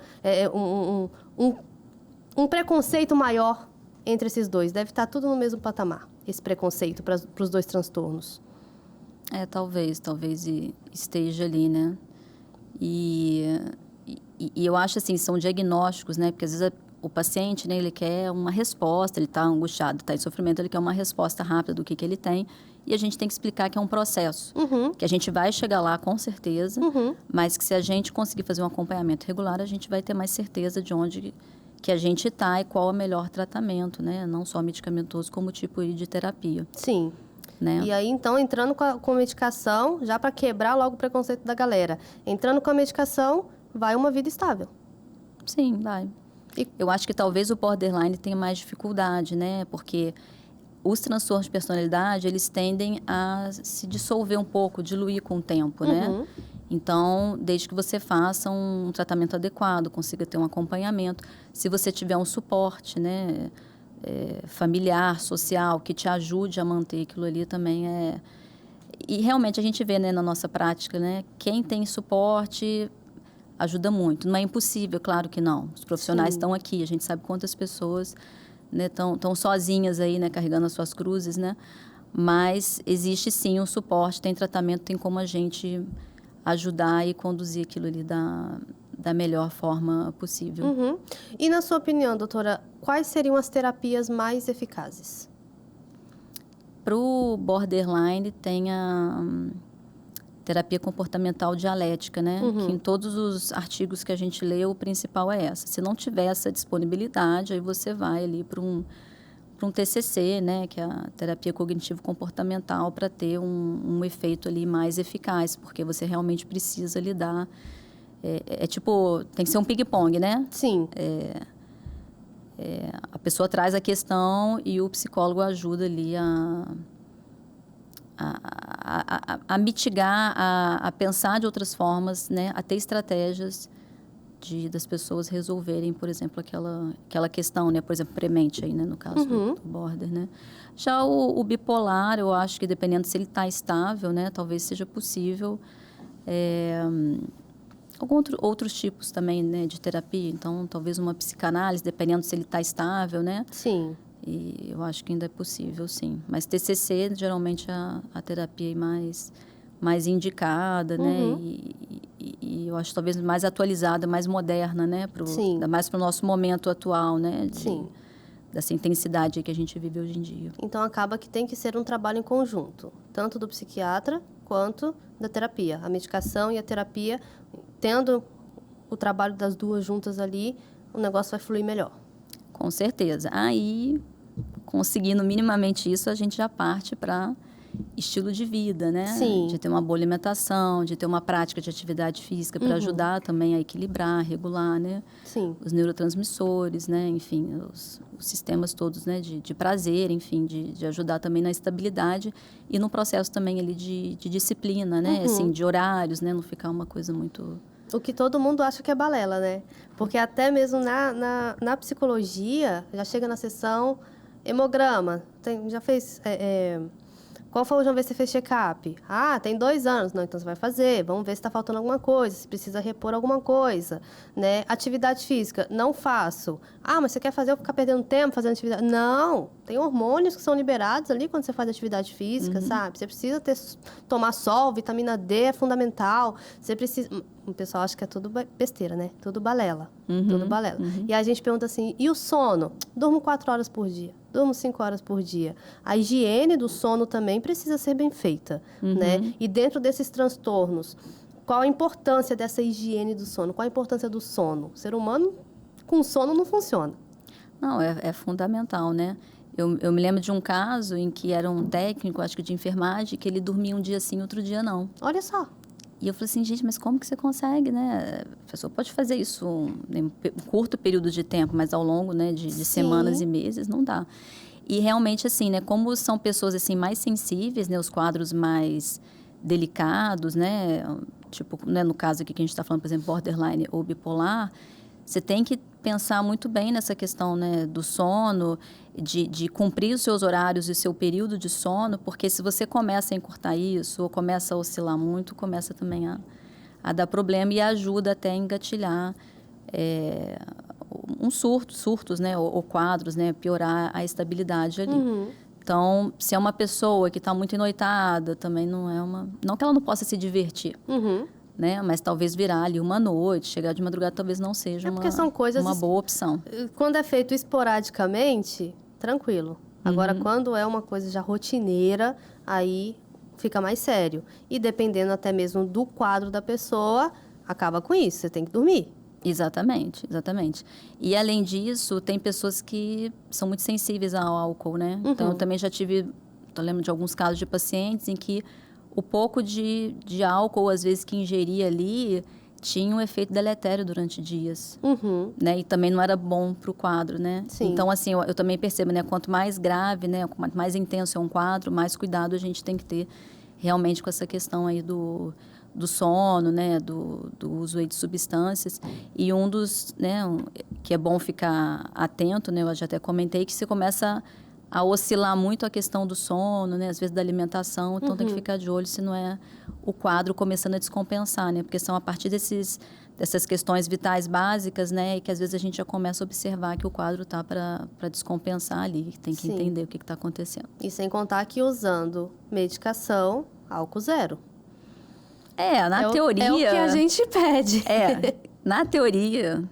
um preconceito maior entre esses dois. Deve estar tudo no mesmo patamar, esse preconceito para os dois transtornos. Talvez esteja ali, né? E eu acho assim, são diagnósticos, né? Porque às vezes o paciente, né, ele quer uma resposta, ele está angustiado, está em sofrimento, ele quer uma resposta rápida do que ele tem. E a gente tem que explicar que é um processo. Que a gente vai chegar lá com certeza, mas que se a gente conseguir fazer um acompanhamento regular, a gente vai ter mais certeza de onde que a gente está e qual é o melhor tratamento, né? Não só medicamentoso, como tipo de terapia. Sim. Né? E aí, então, entrando com a medicação, já para quebrar logo o preconceito da galera. Entrando com a medicação, vai uma vida estável. Sim, vai. Eu acho que talvez o borderline tenha mais dificuldade, né? Porque os transtornos de personalidade, eles tendem a se dissolver um pouco, diluir com o tempo, né? Então, desde que você faça um tratamento adequado, consiga ter um acompanhamento, se você tiver um suporte, né? familiar, social, que te ajude a manter aquilo ali também é... E realmente a gente vê, né, na nossa prática, né, quem tem suporte ajuda muito. Não é impossível, claro que não. Os profissionais estão aqui, a gente sabe quantas pessoas, né, estão sozinhas aí, né, carregando as suas cruzes, né? Mas existe sim um suporte, tem tratamento, tem como a gente ajudar e conduzir aquilo ali da melhor forma possível. Uhum. E na sua opinião, doutora, quais seriam as terapias mais eficazes? Para o borderline tem a terapia comportamental dialética, né? Que em todos os artigos que a gente lê, o principal é essa. Se não tiver essa disponibilidade, aí você vai ali para um TCC, né? Que é a terapia cognitivo-comportamental, para ter um efeito ali mais eficaz, porque você realmente precisa lidar. Tipo, tem que ser um ping-pong, né? Sim. A pessoa traz a questão e o psicólogo ajuda ali a mitigar, a pensar de outras formas, né? A ter estratégias das pessoas resolverem, por exemplo, aquela questão, né? Por exemplo, premente aí, né? No caso do border, né? Já o bipolar, eu acho que dependendo se ele está estável, né? Talvez seja possível. Outros tipos também, né, de terapia. Então, talvez uma psicanálise, dependendo se ele está estável, né? Sim. E eu acho que ainda é possível, sim. Mas TCC, geralmente, é a terapia mais indicada, né? E eu acho talvez mais atualizada, mais moderna, né? Ainda mais para o nosso momento atual, né? Sim. Dessa intensidade que a gente vive hoje em dia. Então, acaba que tem que ser um trabalho em conjunto, tanto do psiquiatra quanto da terapia. A medicação e a terapia, tendo o trabalho das duas juntas ali, o negócio vai fluir melhor. Com certeza. Aí, conseguindo minimamente isso, a gente já parte para estilo de vida, né? Sim. De ter uma boa alimentação, de ter uma prática de atividade física para ajudar também a equilibrar, regular, né? Sim. Os neurotransmissores, né? Enfim, os sistemas todos, né? De prazer, enfim, de ajudar também na estabilidade e no processo também ali de disciplina, né? Assim, de horários, né? Não ficar uma coisa muito... O que todo mundo acha que é balela, né? Porque até mesmo na psicologia, já chega na sessão hemograma. Já fez... Qual foi a última vez que você fez check-up? Ah, tem 2 anos. Não, então você vai fazer. Vamos ver se está faltando alguma coisa, se precisa repor alguma coisa, né? Atividade física, não faço. Ah, mas você quer fazer eu ficar perdendo tempo fazendo atividade? Não, tem hormônios que são liberados ali quando você faz atividade física, sabe? Você precisa tomar sol, vitamina D é fundamental. Você precisa... O pessoal acha que é tudo besteira, né? Tudo balela. Tudo balela. E aí a gente pergunta assim, e o sono? Durmo 4 horas por dia. Durmo 5 horas por dia. A higiene do sono também precisa ser bem feita, né? E dentro desses transtornos, qual a importância dessa higiene do sono? Qual a importância do sono? O ser humano com sono não funciona. Não, é fundamental, né? Eu me lembro de um caso em que era um técnico, acho que de enfermagem, que ele dormia um dia sim, outro dia não. Olha só. E eu falei assim, gente, mas como que você consegue, né? A pessoa pode fazer isso em um curto período de tempo, mas ao longo, né, de semanas e meses, não dá. E realmente, assim, né, como são pessoas, assim, mais sensíveis, né, os quadros mais delicados, né, tipo, né, no caso aqui que a gente está falando, por exemplo, borderline ou bipolar, você tem que pensar muito bem nessa questão, né, do sono, de cumprir os seus horários e seu período de sono, porque se você começa a encurtar isso, ou começa a oscilar muito, começa também a dar problema e ajuda até a engatilhar surtos, né, ou quadros, né, piorar a estabilidade ali. Então, se é uma pessoa que está muito enoitada, também não é uma... Não que ela não possa se divertir, né? Mas talvez virar ali uma noite, chegar de madrugada talvez não seja uma boa opção. Quando é feito esporadicamente, tranquilo. Agora, quando é uma coisa já rotineira, aí fica mais sério. E dependendo até mesmo do quadro da pessoa, acaba com isso, você tem que dormir. Exatamente, exatamente. E, além disso, tem pessoas que são muito sensíveis ao álcool, né? Então, eu também já eu lembro de alguns casos de pacientes em que o pouco de álcool, às vezes, que ingeria ali, tinha um efeito deletério durante dias, né? E também não era bom para o quadro, né? Sim. Então, assim, eu também percebo, né? Quanto mais grave, né? Quanto mais intenso é um quadro, mais cuidado a gente tem que ter realmente com essa questão aí do do sono, né, do uso aí de substâncias. E um dos, né, que é bom ficar atento, né, eu já até comentei, que você começa a oscilar muito a questão do sono, né, às vezes da alimentação, então tem que ficar de olho se não é o quadro começando a descompensar, né, porque são a partir dessas questões vitais básicas, né, e que às vezes a gente já começa a observar que o quadro está para descompensar ali, tem que entender o que está acontecendo. E sem contar que usando medicação, álcool zero. Na teoria... É o que a gente pede. Na teoria,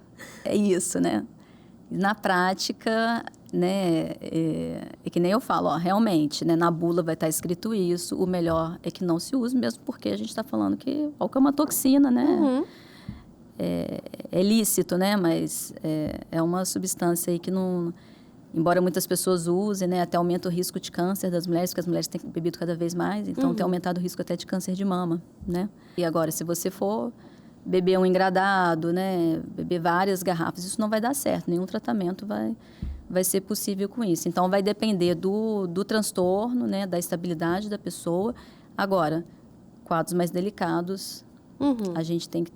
é isso, né? Na prática, né, é que nem eu falo, realmente, né, na bula vai estar escrito isso, o melhor é que não se use, mesmo porque a gente está falando que álcool é uma toxina, né? É lícito, né? Mas é uma substância aí que não... Embora muitas pessoas usem, né? Até aumenta o risco de câncer das mulheres, porque as mulheres têm bebido cada vez mais. Então, tem aumentado o risco até de câncer de mama, né? E agora, se você for beber um engradado, né? Beber várias garrafas, isso não vai dar certo. Nenhum tratamento vai ser possível com isso. Então, vai depender do transtorno, né? Da estabilidade da pessoa. Agora, quadros mais delicados, a gente tem que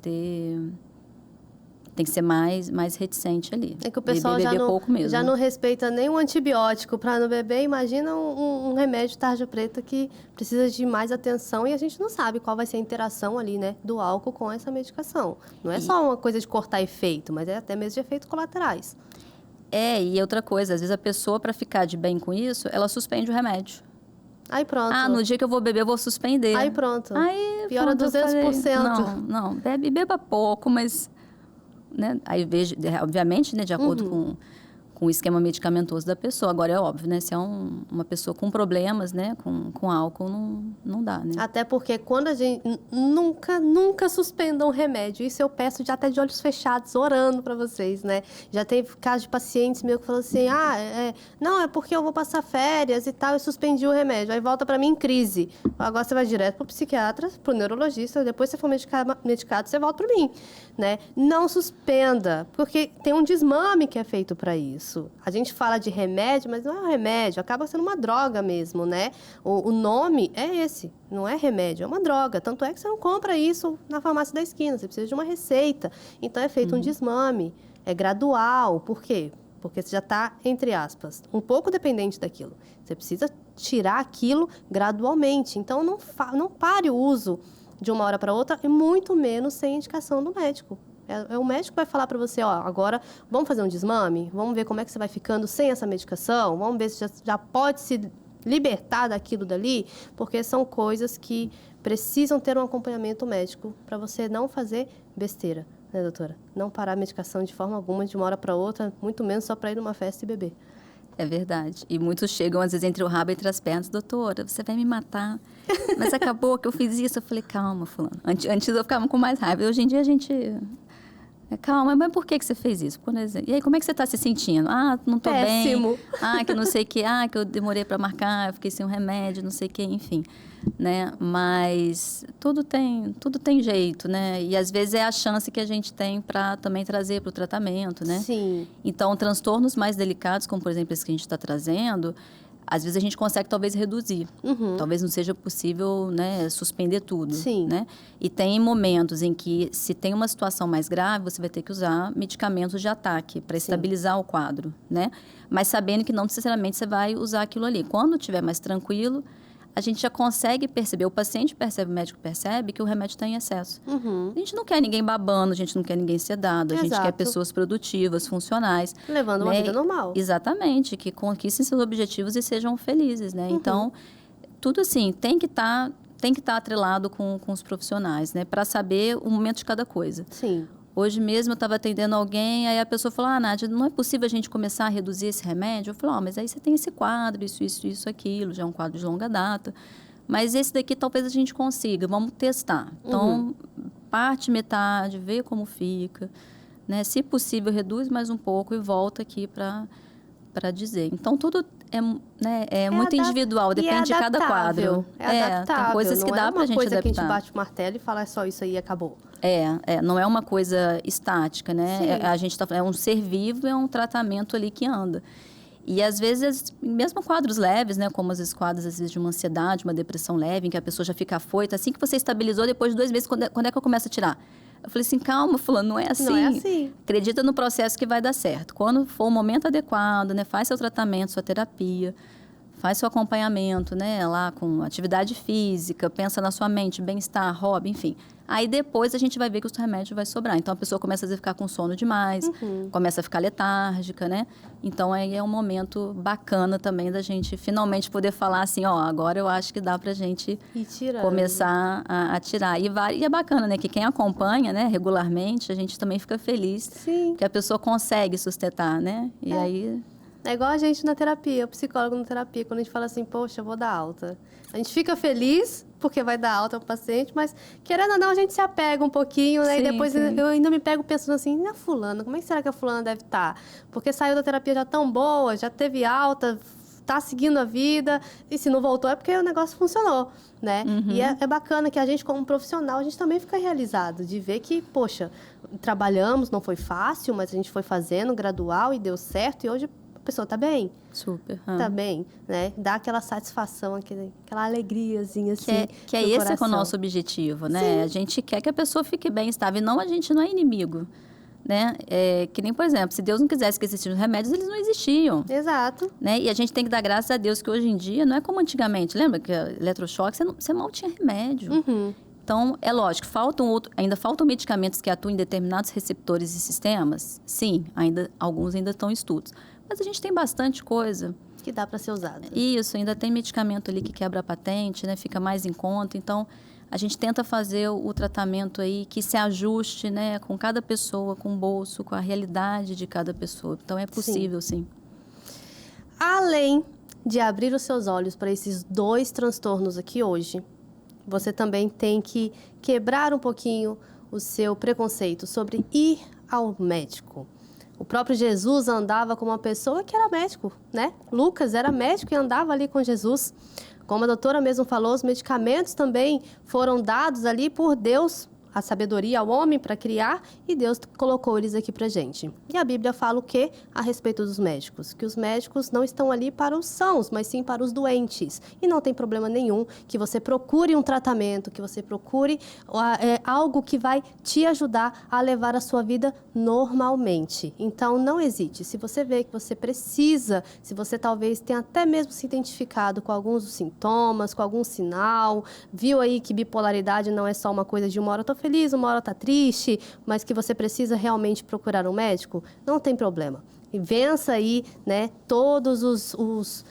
ser mais reticente ali. É que o pessoal beber pouco mesmo. Já não respeita nem um antibiótico para não beber. Imagina um remédio tarja preta que precisa de mais atenção e a gente não sabe qual vai ser a interação ali, né, do álcool com essa medicação. Não é só uma coisa de cortar efeito, mas é até mesmo de efeitos colaterais. E outra coisa, às vezes a pessoa, para ficar de bem com isso, ela suspende o remédio. Aí pronto. No dia que eu vou beber, eu vou suspender. Aí pronto. Aí piora 200%. Não, beba pouco, mas... Né? Aí vejo, obviamente, né, de acordo com o esquema medicamentoso da pessoa. Agora, é óbvio, né? Se é uma pessoa com problemas, né, com álcool, não dá, né? Até porque quando a gente... Nunca suspenda um remédio. Isso eu peço já até de olhos fechados, orando para vocês, né? Já teve casos de pacientes meus que falam assim, não, é porque eu vou passar férias e tal, eu suspendi o remédio. Aí volta para mim em crise. Agora você vai direto pro psiquiatra, pro neurologista, depois você for medicado, você volta para mim, né? Não suspenda, porque tem um desmame que é feito para isso. A gente fala de remédio, mas não é um remédio, acaba sendo uma droga mesmo, né? O nome é esse, não é remédio, é uma droga. Tanto é que você não compra isso na farmácia da esquina, você precisa de uma receita. Então, é feito um desmame, é gradual. Por quê? Porque você já está, entre aspas, um pouco dependente daquilo. Você precisa tirar aquilo gradualmente. Então, não pare o uso de uma hora para outra, e muito menos sem indicação do médico. O médico vai falar para você, agora vamos fazer um desmame? Vamos ver como é que você vai ficando sem essa medicação? Vamos ver se já pode se libertar daquilo dali? Porque são coisas que precisam ter um acompanhamento médico para você não fazer besteira, né, doutora? Não parar a medicação de forma alguma, de uma hora para outra, muito menos só para ir numa festa e beber. É verdade. E muitos chegam, às vezes, entre o rabo e entre as pernas. Doutora, você vai me matar. Mas acabou que eu fiz isso. Eu falei, calma, fulano. Antes eu ficava com mais raiva. Hoje em dia a gente... Calma, mas por que você fez isso? E aí, como é que você está se sentindo? Não estou bem. Que não sei o que. Que eu demorei para marcar, eu fiquei sem um remédio, não sei o que, enfim. Né? Mas tudo tem jeito, né? E às vezes é a chance que a gente tem para também trazer para o tratamento, né? Sim. Então, transtornos mais delicados, como por exemplo esse que a gente está trazendo, às vezes a gente consegue talvez reduzir. Talvez não seja possível, né, suspender tudo. Sim. Né? E tem momentos em que, se tem uma situação mais grave, você vai ter que usar medicamentos de ataque para estabilizar o quadro, né? Mas sabendo que não necessariamente você vai usar aquilo ali. Quando estiver mais tranquilo, a gente já consegue perceber, o paciente percebe, o médico percebe que o remédio está em excesso. A gente não quer ninguém babando, a gente não quer ninguém sedado, a gente quer pessoas produtivas, funcionais. Levando uma vida normal. Exatamente, que conquistem seus objetivos e sejam felizes, né? Então, tudo assim, tem que estar atrelado com os profissionais, né? Para saber o momento de cada coisa. Sim. Hoje mesmo eu estava atendendo alguém, aí a pessoa falou, Nádia, não é possível a gente começar a reduzir esse remédio? Eu falei, mas aí você tem esse quadro, isso, aquilo, já é um quadro de longa data. Mas esse daqui talvez a gente consiga, vamos testar. Então, parte metade, vê como fica, né? Se possível, reduz mais um pouco e volta aqui para dizer. Então, tudo é muito individual, depende de cada quadro. É adaptável. Tem coisas que dá para a gente adaptar. Não é uma coisa que a gente bate o martelo e fala, é só isso aí e acabou. Não é uma coisa estática, né? Sim. A gente é um ser vivo, é um tratamento ali que anda. E às vezes, mesmo quadros leves, né? Como os quadros, às vezes, de uma ansiedade, uma depressão leve, em que a pessoa já fica afoita. Assim que você estabilizou, depois de 2 meses, quando é que eu começo a tirar? Eu falei assim, calma, fulano, não é assim. Não é assim. Acredita no processo que vai dar certo. Quando for o momento adequado, né? Faz seu tratamento, sua terapia, faz seu acompanhamento, né? Lá com atividade física, pensa na sua mente, bem-estar, hobby, enfim. Aí depois a gente vai ver que o remédio vai sobrar. Então a pessoa começa a ficar com sono demais, começa a ficar letárgica, né? Então aí é um momento bacana também da gente finalmente poder falar assim, ó, agora eu acho que dá pra gente começar a tirar. E é bacana, né? Que quem acompanha, né, regularmente, a gente também fica feliz. Sim. Que a pessoa consegue sustentar, né? E aí... É igual a gente na terapia, o psicólogo na terapia, quando a gente fala assim, poxa, eu vou dar alta. A gente fica feliz porque vai dar alta ao paciente, mas querendo ou não, a gente se apega um pouquinho, né? Sim, e depois sim. eu ainda me pego pensando assim, e a fulana, como é que será que a fulana deve estar? Porque saiu da terapia já tão boa, já teve alta, tá seguindo a vida, e se não voltou é porque o negócio funcionou, né? E é bacana que a gente, como profissional, a gente também fica realizado de ver que, poxa, trabalhamos, não foi fácil, mas a gente foi fazendo gradual e deu certo, e hoje a pessoa tá bem. Super. Tá bem, né? Dá aquela satisfação, aquela alegriazinha, assim. Que é esse que é o nosso objetivo, né? Sim. A gente quer que a pessoa fique bem, estável. E não, a gente não é inimigo, né? Que nem, por exemplo, se Deus não quisesse que existissem os remédios, eles não existiam. Exato. Né? E a gente tem que dar graças a Deus que hoje em dia não é como antigamente. Lembra que eletrochoque, você mal tinha remédio. Então, é lógico, ainda faltam medicamentos que atuam em determinados receptores e sistemas? Sim, alguns ainda estão em estudos. Mas a gente tem bastante coisa. Que dá para ser usado. Isso, ainda tem medicamento ali que quebra a patente, né? Fica mais em conta. Então, a gente tenta fazer o tratamento aí que se ajuste, né? Com cada pessoa, com o bolso, com a realidade de cada pessoa. Então, é possível, sim. Além de abrir os seus olhos para esses 2 transtornos aqui hoje, você também tem que quebrar um pouquinho o seu preconceito sobre ir ao médico. O próprio Jesus andava com uma pessoa que era médico, né? Lucas era médico e andava ali com Jesus. Como a doutora mesmo falou, os medicamentos também foram dados ali por Deus, a sabedoria ao homem para criar, e Deus colocou eles aqui pra gente. E a Bíblia fala o quê a respeito dos médicos? Que os médicos não estão ali para os sãos, mas sim para os doentes. E não tem problema nenhum que você procure um tratamento, que você procure algo que vai te ajudar a levar a sua vida normalmente. Então, não hesite. Se você vê que você precisa, se você talvez tenha até mesmo se identificado com alguns dos sintomas, com algum sinal, viu aí que bipolaridade não é só uma coisa de uma hora eu tô feliz, uma hora tá triste, mas que você precisa realmente procurar um médico, não tem problema. E vença aí, né, todos os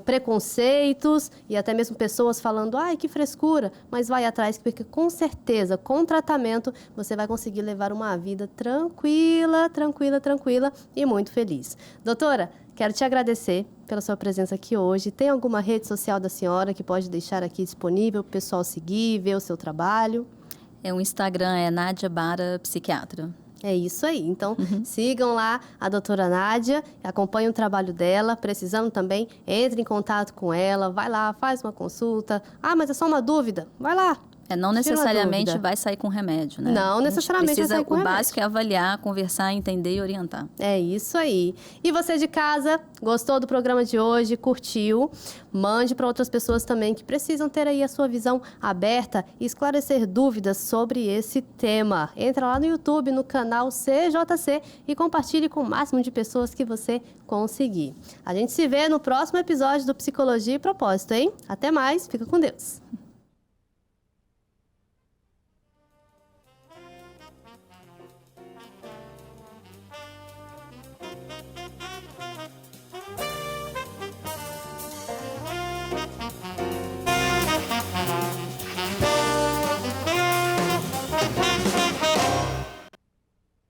preconceitos e até mesmo pessoas falando, ai, que frescura, mas vai atrás, porque com certeza, com tratamento, você vai conseguir levar uma vida tranquila, tranquila, tranquila e muito feliz. Doutora, quero te agradecer pela sua presença aqui hoje. Tem alguma rede social da senhora que pode deixar aqui disponível para o pessoal seguir, ver o seu trabalho? O Instagram é Nádia Bara Psiquiatra. É isso aí. Então, sigam lá a doutora Nádia, acompanhem o trabalho dela. Precisando também, entre em contato com ela, vai lá, faz uma consulta. Ah, mas é só uma dúvida? Vai lá. Não necessariamente vai sair com remédio, né? Não necessariamente vai sair com remédio. O básico é avaliar, conversar, entender e orientar. É isso aí. E você de casa, gostou do programa de hoje, curtiu? Mande para outras pessoas também que precisam ter aí a sua visão aberta e esclarecer dúvidas sobre esse tema. Entra lá no YouTube, no canal CJC e compartilhe com o máximo de pessoas que você conseguir. A gente se vê no próximo episódio do Psicologia e Propósito, hein? Até mais, fica com Deus.